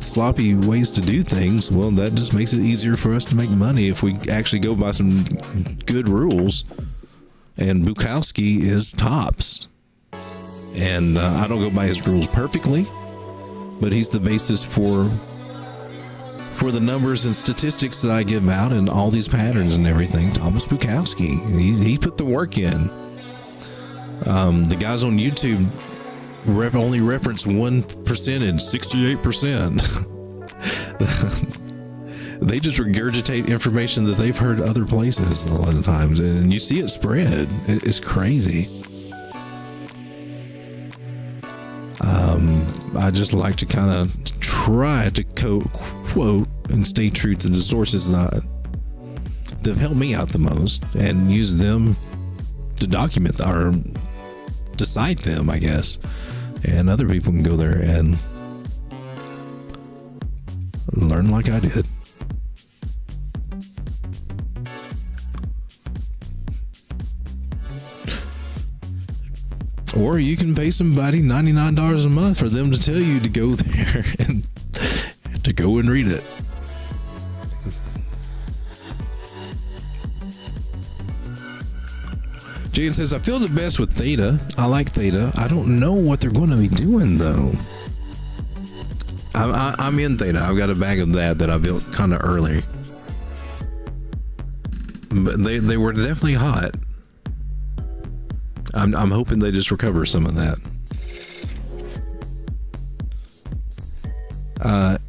sloppy ways to do things, well, that just makes it easier for us to make money if we actually go by some good rules. And Bukowski is tops. And I don't go by his rules perfectly, but he's the basis for for the numbers and statistics that I give out and all these patterns and everything. Thomas Bukowski, he put the work in. The guys on YouTube only reference 1% and 68%. They just regurgitate information that they've heard other places a lot of times, and you see it spread. It's crazy. I just like to kind of try to quote and stay true to the sources that have helped me out the most, and use them to document or to cite them, I guess. And other people can go there and learn like I did. Or you can pay somebody $99 a month for them to tell you to go there and to go and read it. Jan says, I feel the best with Theta. I like Theta. I don't know what they're going to be doing, though. I'm in Theta. I've got a bag of that I built kind of early. But they were definitely hot. I'm hoping they just recover some of that.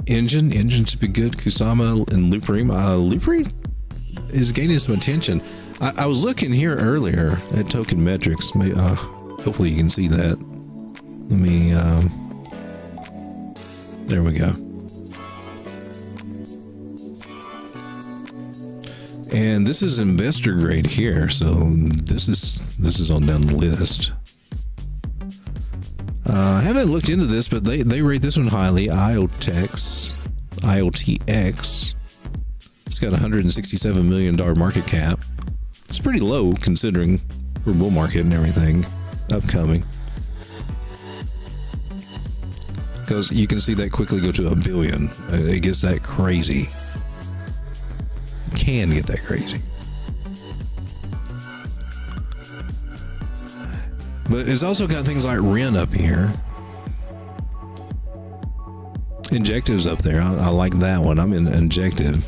Engine should be good. Kusama and Loopring. Loopring is gaining some attention. I was looking here earlier at token metrics. Hopefully you can see that. Let me. There we go. And this is investor grade here, so this is on down the list. I haven't looked into this, but they rate this one highly. IoTX. It's got a $167 million market cap. It's pretty low considering we're bull market and everything upcoming. Because you can see that quickly go to $1 billion. It gets that crazy. Can get that crazy. But it's also got things like Ren up here. Injective's up there. I like that one. I'm in Injective.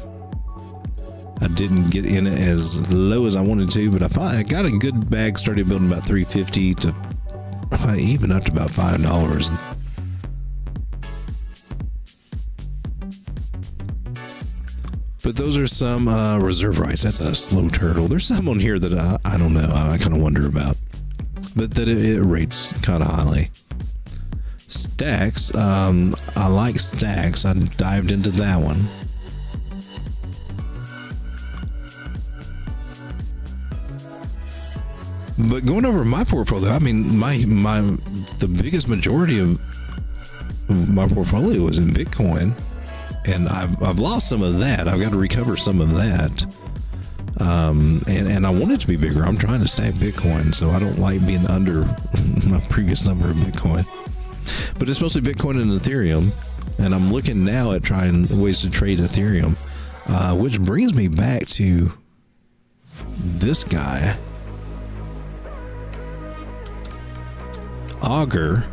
I didn't get in it as low as I wanted to, but I got a good bag. Started building about $3.50 to even up to about $5. But those are some reserve rights. That's a slow turtle. There's some on here that I don't know. I kind of wonder about. But that it rates kind of highly. Stacks. I like Stacks. I dived into that one. But going over my portfolio, I mean, the biggest majority of my portfolio is in Bitcoin. And I've lost some of that. I've got to recover some of that. And I want it to be bigger. I'm trying to stack Bitcoin, so I don't like being under my previous number of Bitcoin. But it's mostly Bitcoin and Ethereum. And I'm looking now at trying ways to trade Ethereum, which brings me back to this guy, Augur.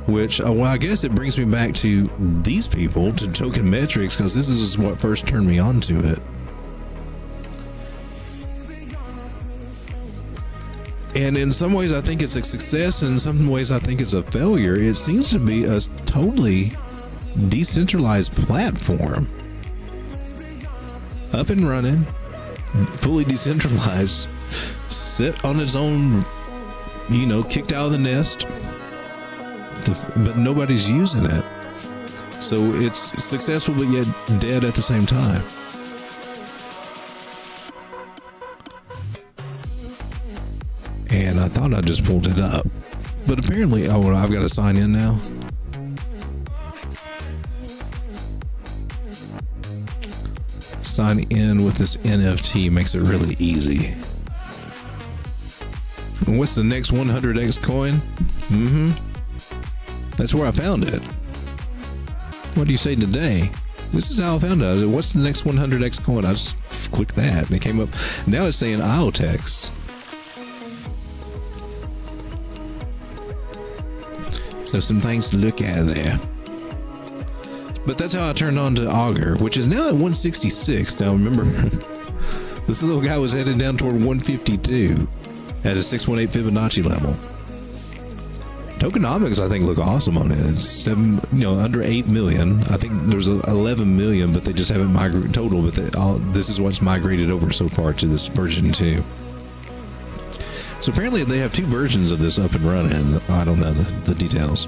Which, well, I guess it brings me back to these people, to token metrics, because this is what first turned me on to it. And in some ways, I think it's a success. In some ways, I think it's a failure. It seems to be a totally decentralized platform. Up and running, fully decentralized, sit on its own, kicked out of the nest. But nobody's using it, so it's successful but yet dead at the same time. And I thought I just pulled it up, but apparently, I've got to sign in now. Sign in with this NFT makes it really easy. And what's the next 100x coin? That's where I found it. What do you say today? This is how I found it. What's the next 100x coin? I just clicked that and it came up. Now it's saying IoTX. So some things to look at there. But that's how I turned on to Augur, which is now at 166. Now remember, this little guy was headed down toward 152 at a 618 Fibonacci level. Tokenomics, I think, look awesome on it. It's under 8 million. I think there's 11 million, but they just haven't migrated total. But this is what's migrated over so far to this version 2. So apparently they have 2 versions of this up and running. I don't know the details.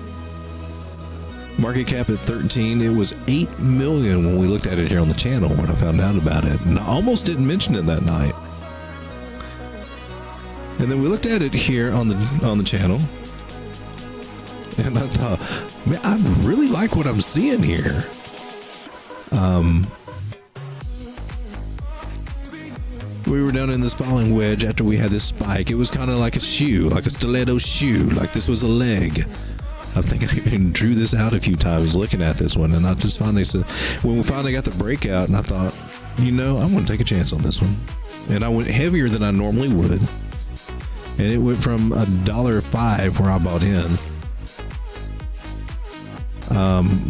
Market cap at 13. It was 8 million when we looked at it here on the channel when I found out about it. And I almost didn't mention it that night. And then we looked at it here on the channel. And I thought, man, I really like what I'm seeing here. We were down in this falling wedge after we had this spike. It was kind of like a shoe, like a stiletto shoe, like this was a leg. I think I even drew this out a few times looking at this one. And I just finally said, when we finally got the breakout, and I thought, I want to take a chance on this one. And I went heavier than I normally would. And it went from $1.05 where I bought in.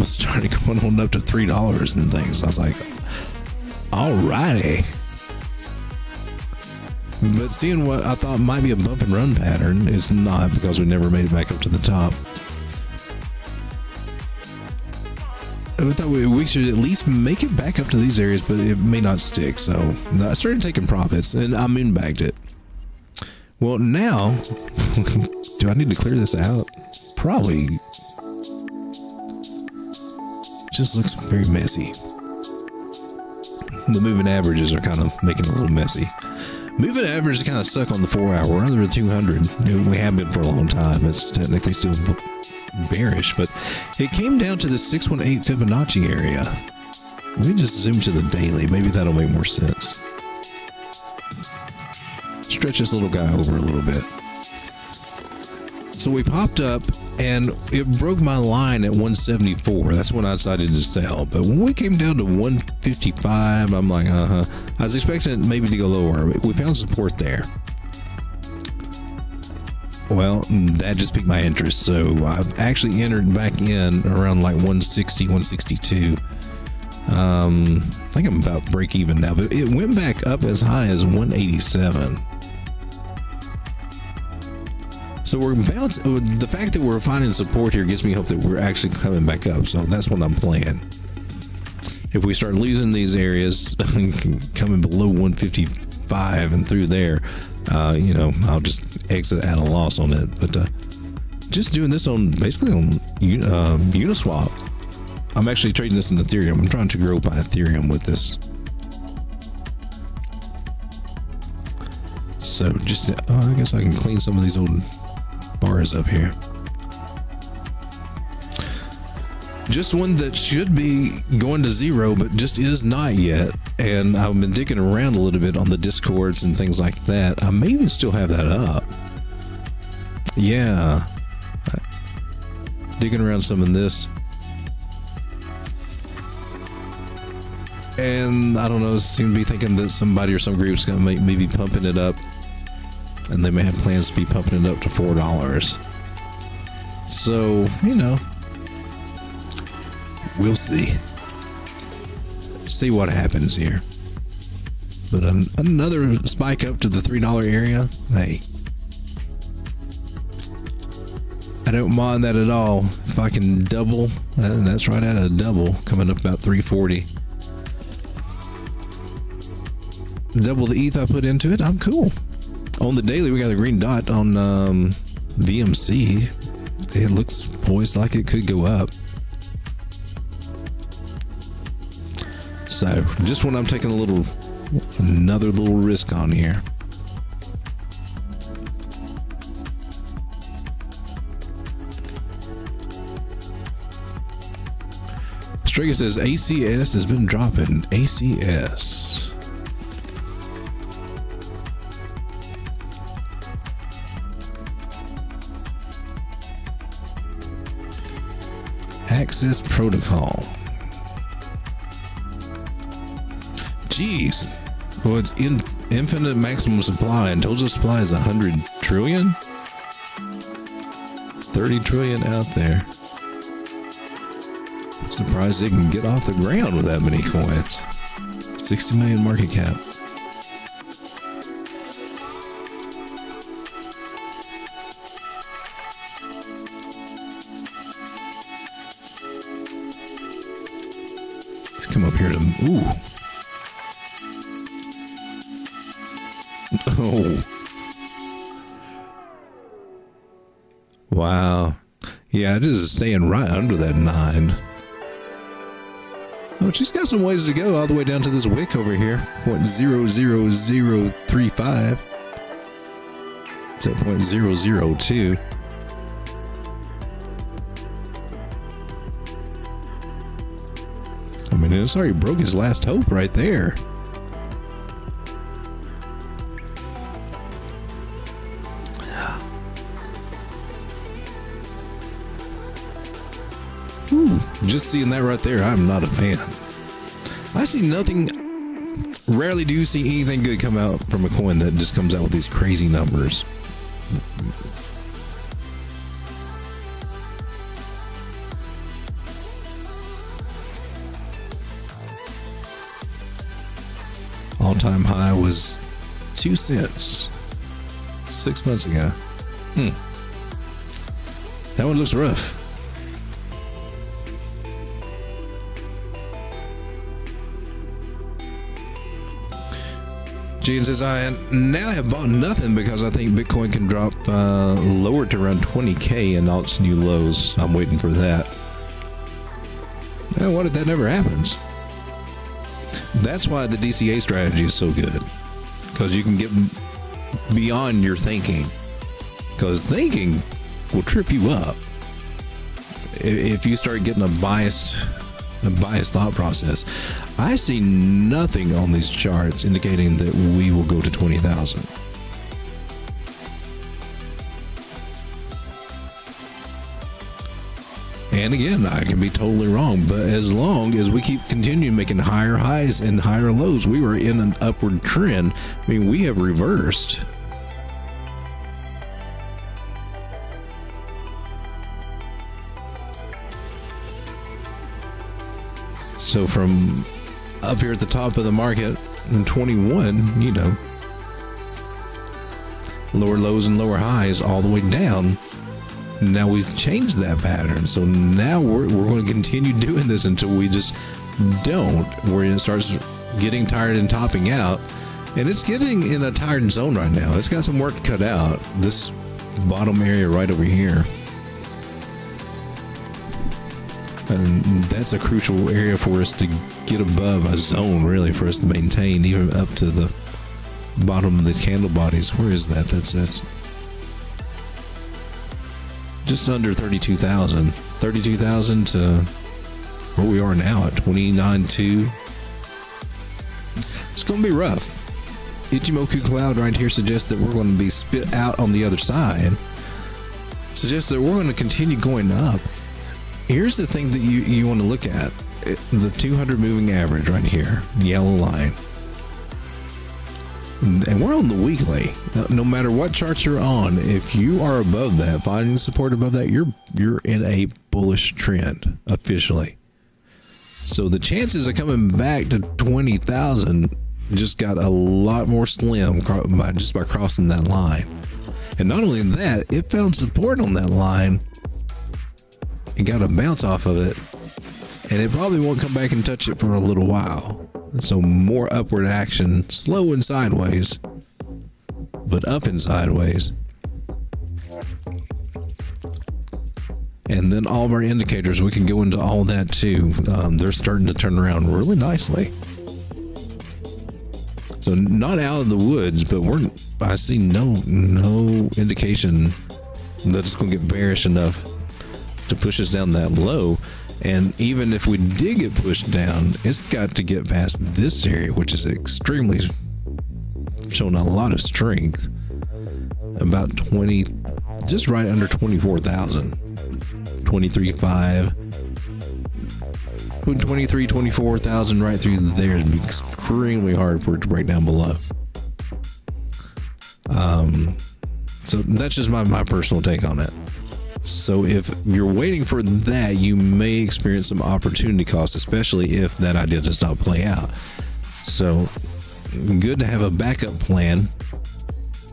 Started going on up to $3 and things. I was like, alrighty. But seeing what I thought might be a bump and run pattern, it's not, because we never made it back up to the top. I thought we should at least make it back up to these areas, but it may not stick. So I started taking profits and I moonbagged it. Well, now, do I need to clear this out? Probably. Just looks very messy. The moving averages are kind of making it a little messy. Moving averages kind of suck on the 4-hour. We're under 200. We have been for a long time. It's technically still bearish, but it came down to the 618 Fibonacci area. Let me just zoom to the daily. Maybe that'll make more sense. Stretch this little guy over a little bit. So we popped up and it broke my line at 174. That's when I decided to sell. But when we came down to 155, I'm like, I was expecting it maybe to go lower. We found support there. Well, that just piqued my interest. So I've actually entered back in around like 160, 162. I think I'm about break even now, but it went back up as high as 187. So we're bouncing. The fact that we're finding support here gives me hope that we're actually coming back up. So that's what I'm playing. If we start losing these areas, coming below 155 and through there, I'll just exit at a loss on it. But just doing this basically on Uniswap. I'm actually trading this in Ethereum. I'm trying to grow by Ethereum with this. So I guess I can clean some of these old bars up here. Just one that should be going to zero, but just is not yet. And I've been digging around a little bit on the Discords and things like that. I may even still have that up. Yeah. Digging around some of this. And I don't know, seem to be thinking that somebody or some group's going to maybe pumping it up. And they may have plans to be pumping it up to $4. So, we'll see. See what happens here. But another spike up to the $3 area. Hey, I don't mind that at all. If I can double, and that's right at a double, coming up about 340. Double the ETH I put into it, I'm cool. On the daily, we got a green dot on VMC. It looks poised like it could go up. So, just when I'm taking another little risk on here. Striga says ACS has been dropping. ACS. Access protocol. Jeez. Well, it's infinite maximum supply, and total supply is 100 trillion? 30 trillion out there. Surprised they can get off the ground with that many coins. 60 million market cap. Let's come up here to... Ooh. Oh. Wow. Yeah, it is staying right under that 9. Oh, she's got some ways to go all the way down to this wick over here. 0.00035. It's at 0.002. I mean, it's already broke his last hope right there. Ooh, just seeing that right there, I'm not a fan. I see nothing. Rarely do you see anything good come out from a coin that just comes out with these crazy numbers. All-time high was 2 cents 6 months ago. That one looks rough. Gene says, I now have bought nothing because I think Bitcoin can drop lower to around 20K and all its new lows. I'm waiting for that. What if that never happens? That's why the DCA strategy is so good. Because you can get beyond your thinking. Because thinking will trip you up. If you start getting a biased thought process. I see nothing on these charts indicating that we will go to 20,000. And again, I can be totally wrong, but as long as we keep continuing making higher highs and higher lows, we were in an upward trend. I mean, we have reversed. So from up here at the top of the market in 21, you know, lower lows and lower highs all the way down. Now we've changed that pattern. So now we're going to continue doing this until we just don't, where it starts getting tired and topping out. And it's getting in a tired zone right now. It's got some work to cut out. This bottom area right over here. And that's a crucial area for us to get above a zone, really, for us to maintain, even up to the bottom of these candle bodies. Where is that? That's just under 32,000. 32,000 to where we are now at 29.2. It's going to be rough. Ichimoku Cloud right here suggests that we're going to be spit out on the other side. Suggests that we're going to continue going up. Here's the thing that you want to look at. The 200 moving average right here, yellow line. And we're on the weekly. No matter what charts you're on, if you are above that, finding support above that, you're in a bullish trend officially. So the chances of coming back to 20,000 just got a lot more slim by crossing that line. And not only that, it found support on that line. It got a bounce off of it, and it probably won't come back and touch it for a little while. So more upward action, slow and sideways, but up and sideways. And then all of our indicators, we can go into all that too. They're starting to turn around really nicely. So not out of the woods, but I see no indication that it's going to get bearish enough to push us down that low. And even if we did get pushed down, it's got to get past this area, which is extremely showing a lot of strength. About 20, just right under 24,000. 23.5. Put 23, 24,000 right through there would be extremely hard for it to break down below. So that's just my personal take on it. So if you're waiting for that, you may experience some opportunity cost, especially if that idea does not play out. So good to have a backup plan.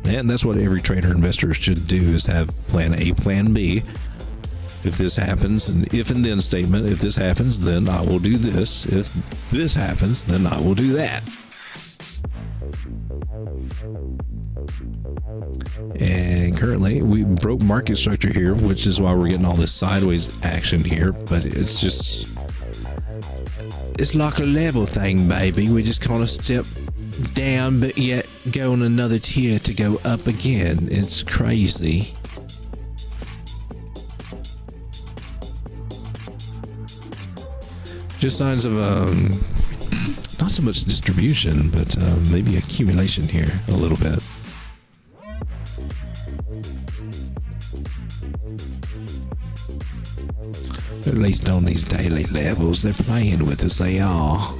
And that's what every trader investor should do, is have plan A, plan B. If this happens, an if and then statement. If this happens, then I will do this. If this happens, then I will do that. And currently we broke market structure here, which is why we're getting all this sideways action here. But it's like a level thing, baby. We just kind of step down, but yet go on another tier to go up again. It's crazy. Just signs of not so much distribution, but maybe accumulation here a little bit. At least on these daily levels, they're playing with us. They are.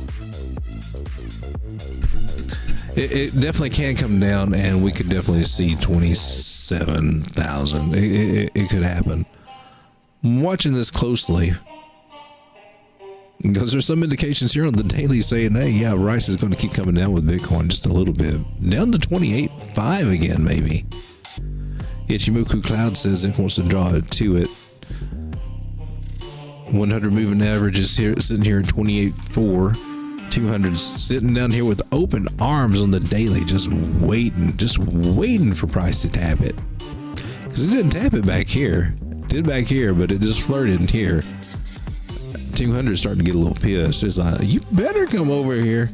It definitely can come down, and we could definitely see 27,000. It could happen. I'm watching this closely, because there's some indications here on the daily saying, hey, yeah, Rice is going to keep coming down with Bitcoin just a little bit. Down to 28.5 again, maybe. Ichimoku Cloud says it wants to draw it to it. 100 moving average is here, sitting here at 28.4. 200 sitting down here with open arms on the daily, just waiting for price to tap it. Because it didn't tap it back here. It did back here, but it just flirted here. 200 starting to get a little pissed. It's like, you better come over here.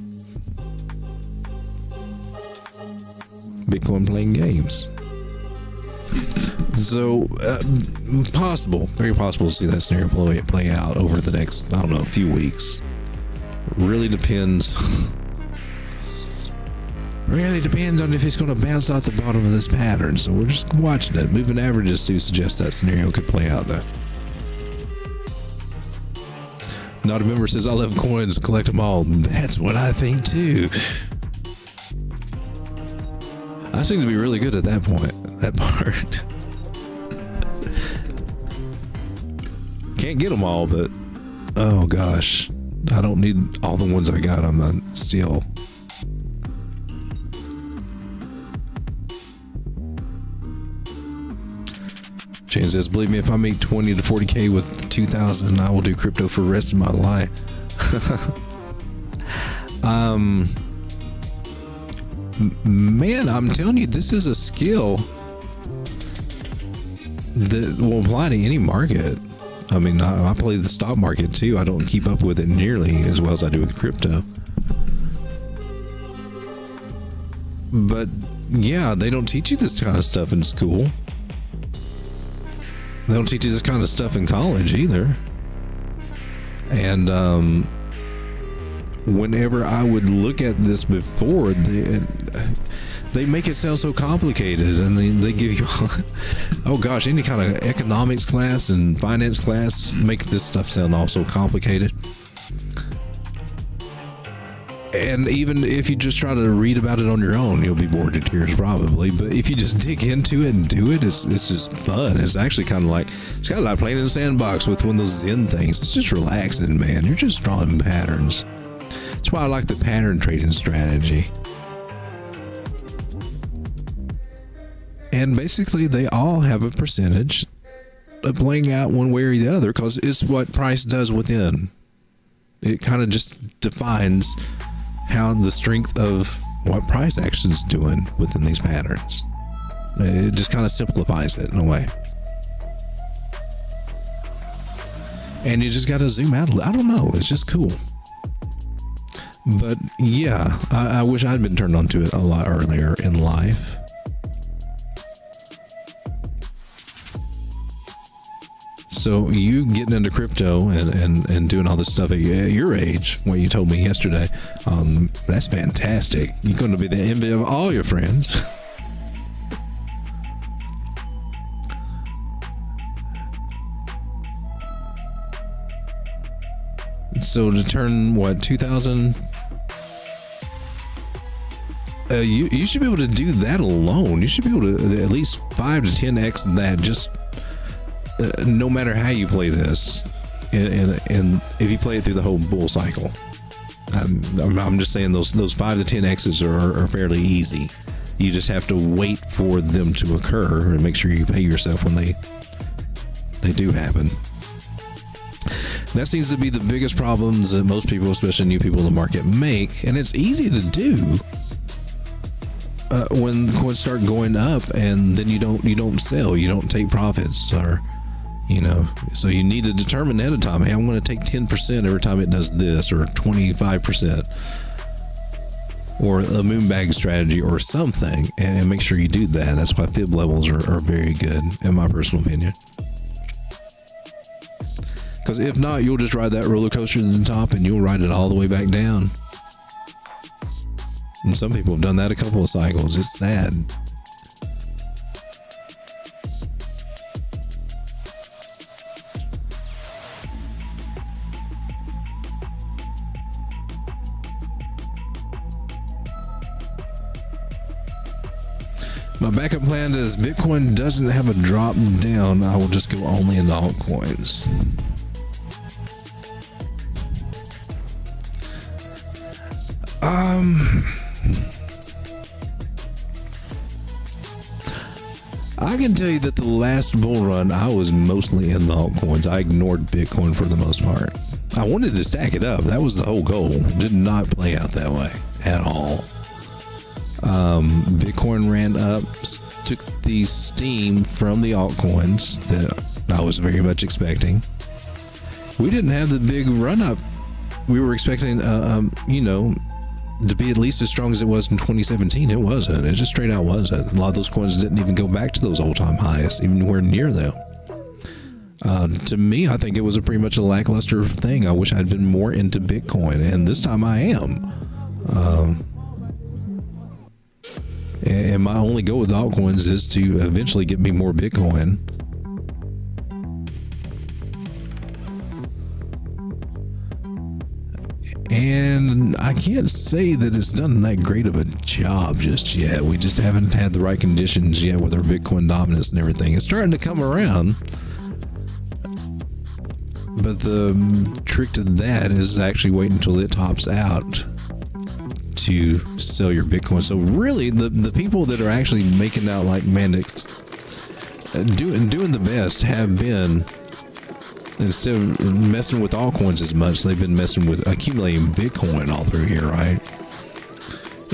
Bitcoin playing games. So, possible, very possible to see that scenario play out over the next, I don't know, a few weeks. Really depends. Really depends on if it's going to bounce off the bottom of this pattern. So we're just watching it. Moving averages do suggest that scenario could play out, though. Not a member says, I love coins, collect them all. That's what I think, too. I seem to be really good at that point, that part. Can't get them all, but oh gosh, I don't need all the ones I got. I'm not still. Shane says, believe me, if I make 20 to 40K with 2,000, I will do crypto for the rest of my life. Man, I'm telling you, this is a skill that will apply to any market. I mean, I play the stock market too. I don't keep up with it nearly as well as I do with crypto. But yeah, they don't teach you this kind of stuff in school. They don't teach you this kind of stuff in college either. And whenever I would look at this before, they make it sound so complicated, and they give you, oh gosh, any kind of economics class and finance class make this stuff sound all so complicated. And even if you just try to read about it on your own, you'll be bored to tears probably. But if you just dig into it and do it, it's just fun. It's actually kind of like playing in a sandbox with one of those Zen things. It's just relaxing, man. You're just drawing patterns. That's why I like the pattern trading strategy. And basically, they all have a percentage of playing out one way or the other, because it's what price does within. It kind of just defines how the strength of what price action is doing within these patterns. It just kind of simplifies it in a way. And you just got to zoom out. I don't know. It's just cool. But yeah, I wish I'd been turned on to it a lot earlier in life. So you getting into crypto and doing all this stuff at your age, what you told me yesterday, that's fantastic. You're going to be the envy of all your friends. So to turn, 2,000? You should be able to do that alone. You should be able to at least 5 to 10x that no matter how you play this, and if you play it through the whole bull cycle, I'm just saying those 5 to 10 X's are fairly easy. You just have to wait for them to occur and make sure you pay yourself when they do happen. That seems to be the biggest problems that most people, especially new people in the market, make, and it's easy to do when coins start going up, and then you don't sell, you don't take profits, or so you need to determine ahead of time, hey, I'm going to take 10% every time it does this, or 25%, or a moon bag strategy or something, and make sure you do that. That's why fib levels are very good, in my personal opinion. Because if not, you'll just ride that roller coaster to the top and you'll ride it all the way back down. And some people have done that a couple of cycles. It's sad. My backup plan is Bitcoin doesn't have a drop down. I will just go only into altcoins. I can tell you that the last bull run, I was mostly in the altcoins. I ignored Bitcoin for the most part. I wanted to stack it up. That was the whole goal. Did not play out that way at all. Bitcoin ran up, took the steam from the altcoins that I was very much expecting. We didn't have the big run up. We were expecting, to be at least as strong as it was in 2017. It wasn't. It just straight out wasn't. A lot of those coins didn't even go back to those all-time highs, even nowhere near them. To me, I think it was pretty much a lackluster thing. I wish I'd been more into Bitcoin, and this time I am. And my only goal with altcoins is to eventually get me more Bitcoin. And I can't say that it's done that great of a job just yet. We just haven't had the right conditions yet with our Bitcoin dominance and everything. It's starting to come around. But the trick to that is actually wait until it tops out to sell your Bitcoin. So really, the people that are actually making out like manics, doing the best, have been, instead of messing with altcoins as much, they've been messing with accumulating Bitcoin all through here, right?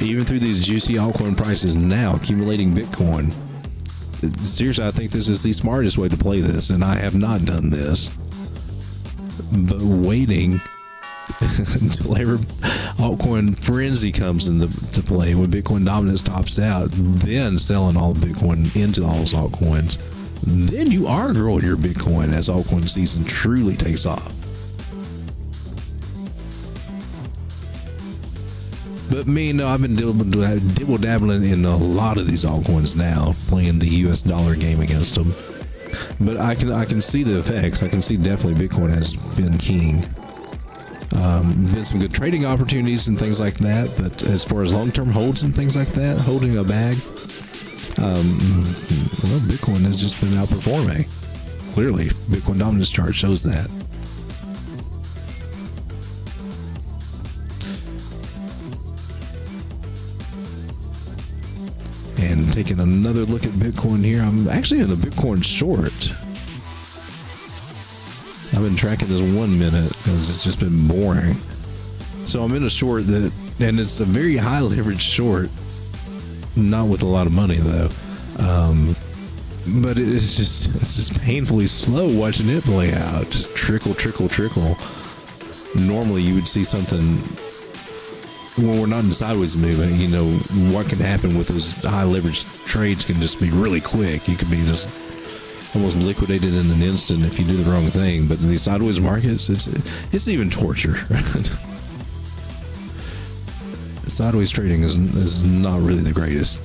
Even through these juicy altcoin prices now, accumulating Bitcoin. Seriously, I think this is the smartest way to play this, and I have not done this. But waiting until every altcoin frenzy comes into play, when Bitcoin dominance tops out, then selling all the Bitcoin into all those altcoins, then you are growing your Bitcoin as altcoin season truly takes off. But me, no, I've been dibble dabbling in a lot of these altcoins now, playing the US dollar game against them. But I can see the effects. I can see definitely Bitcoin has been king. Been some good trading opportunities and things like that, but as far as long-term holds and things like that, holding a bag, Bitcoin has just been outperforming. Clearly, Bitcoin dominance chart shows that. And taking another look at Bitcoin here, I'm actually in a Bitcoin short. I've been tracking this 1 minute because it's just been boring. So I'm in a short and it's a very high leverage short, not with a lot of money though. But it's just painfully slow watching it play out. Just trickle. Normally you would see something when we're not in sideways movement. What can happen with those high leverage trades can just be really quick. You could be just almost liquidated in an instant if you do the wrong thing. But in these sideways markets, it's even torture. Sideways trading is not really the greatest.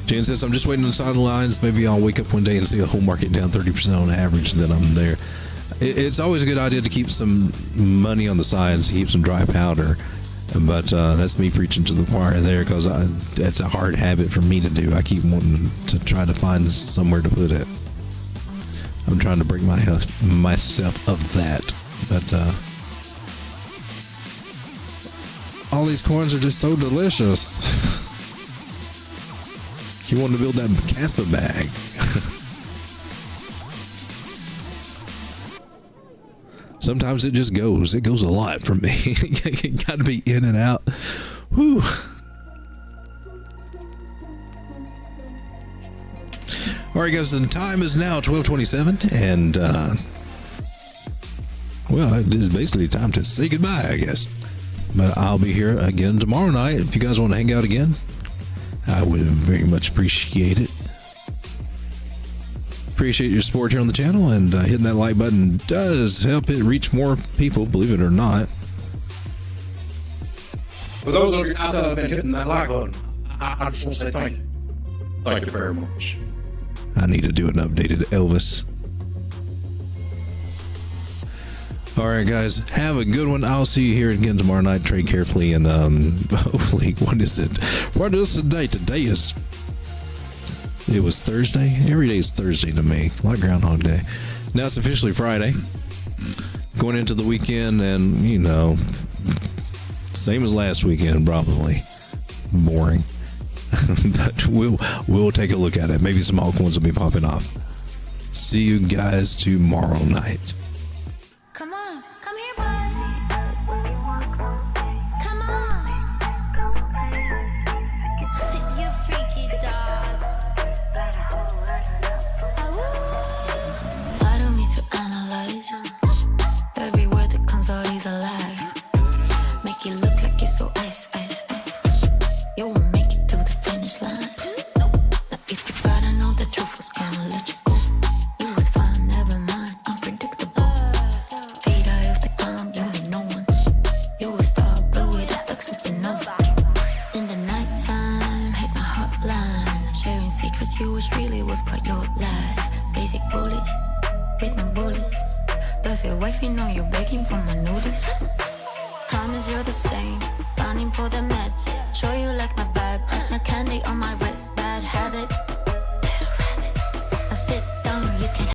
Jan says, I'm just waiting on the sidelines. Maybe I'll wake up one day and see the whole market down 30% on average, then I'm there. It's always a good idea to keep some money on the sides, to keep some dry powder. But that's me preaching to the choir there, because it's a hard habit for me to do. I keep wanting to try to find somewhere to put it. I'm trying to break myself of that. But all these corns are just so delicious. You want to build that Casper bag. Sometimes it just goes. It goes a lot for me. You got to be in and out. Whew. All right, guys, the time is now 12:27, and well, it is basically time to say goodbye, I guess. But I'll be here again tomorrow night. If you guys want to hang out again, I would very much appreciate it. Appreciate your support here on the channel, and hitting that like button does help it reach more people, believe it or not. For those of you out there that have been hitting that like button, I just want to say thank you. Thank you very much. I need to do an updated Elvis. All right, guys, have a good one. I'll see you here again tomorrow night. Trade carefully, and hopefully, what is it? What is the day? Today is... It was Thursday? Every day is Thursday to me, like Groundhog Day. Now it's officially Friday. Going into the weekend, and, you know, same as last weekend, probably. Boring. But we'll take a look at it. Maybe some altcoins will be popping off. See you guys tomorrow night. Come on, come here, boy. Come on. You freaky dog. I don't need to analyze. Every word that comes out is a lie. Make it look like it's so ice, ice, ice. You won't make it to the finish line. Now if you gotta know the truth, was gonna let you go. You was fine, never mind, unpredictable. Feet high off the ground, you ain't no one. You will start, blow it up like supernova. In the nighttime, hit my hotline. Sharing secrets, you wish really was part your life. Basic bullets, with no bullets. Does your wifey know you're begging for my notice? Promise you're the same, running for the meds. Sure you like my vibe, that's my candy on my wrist. Bad habits,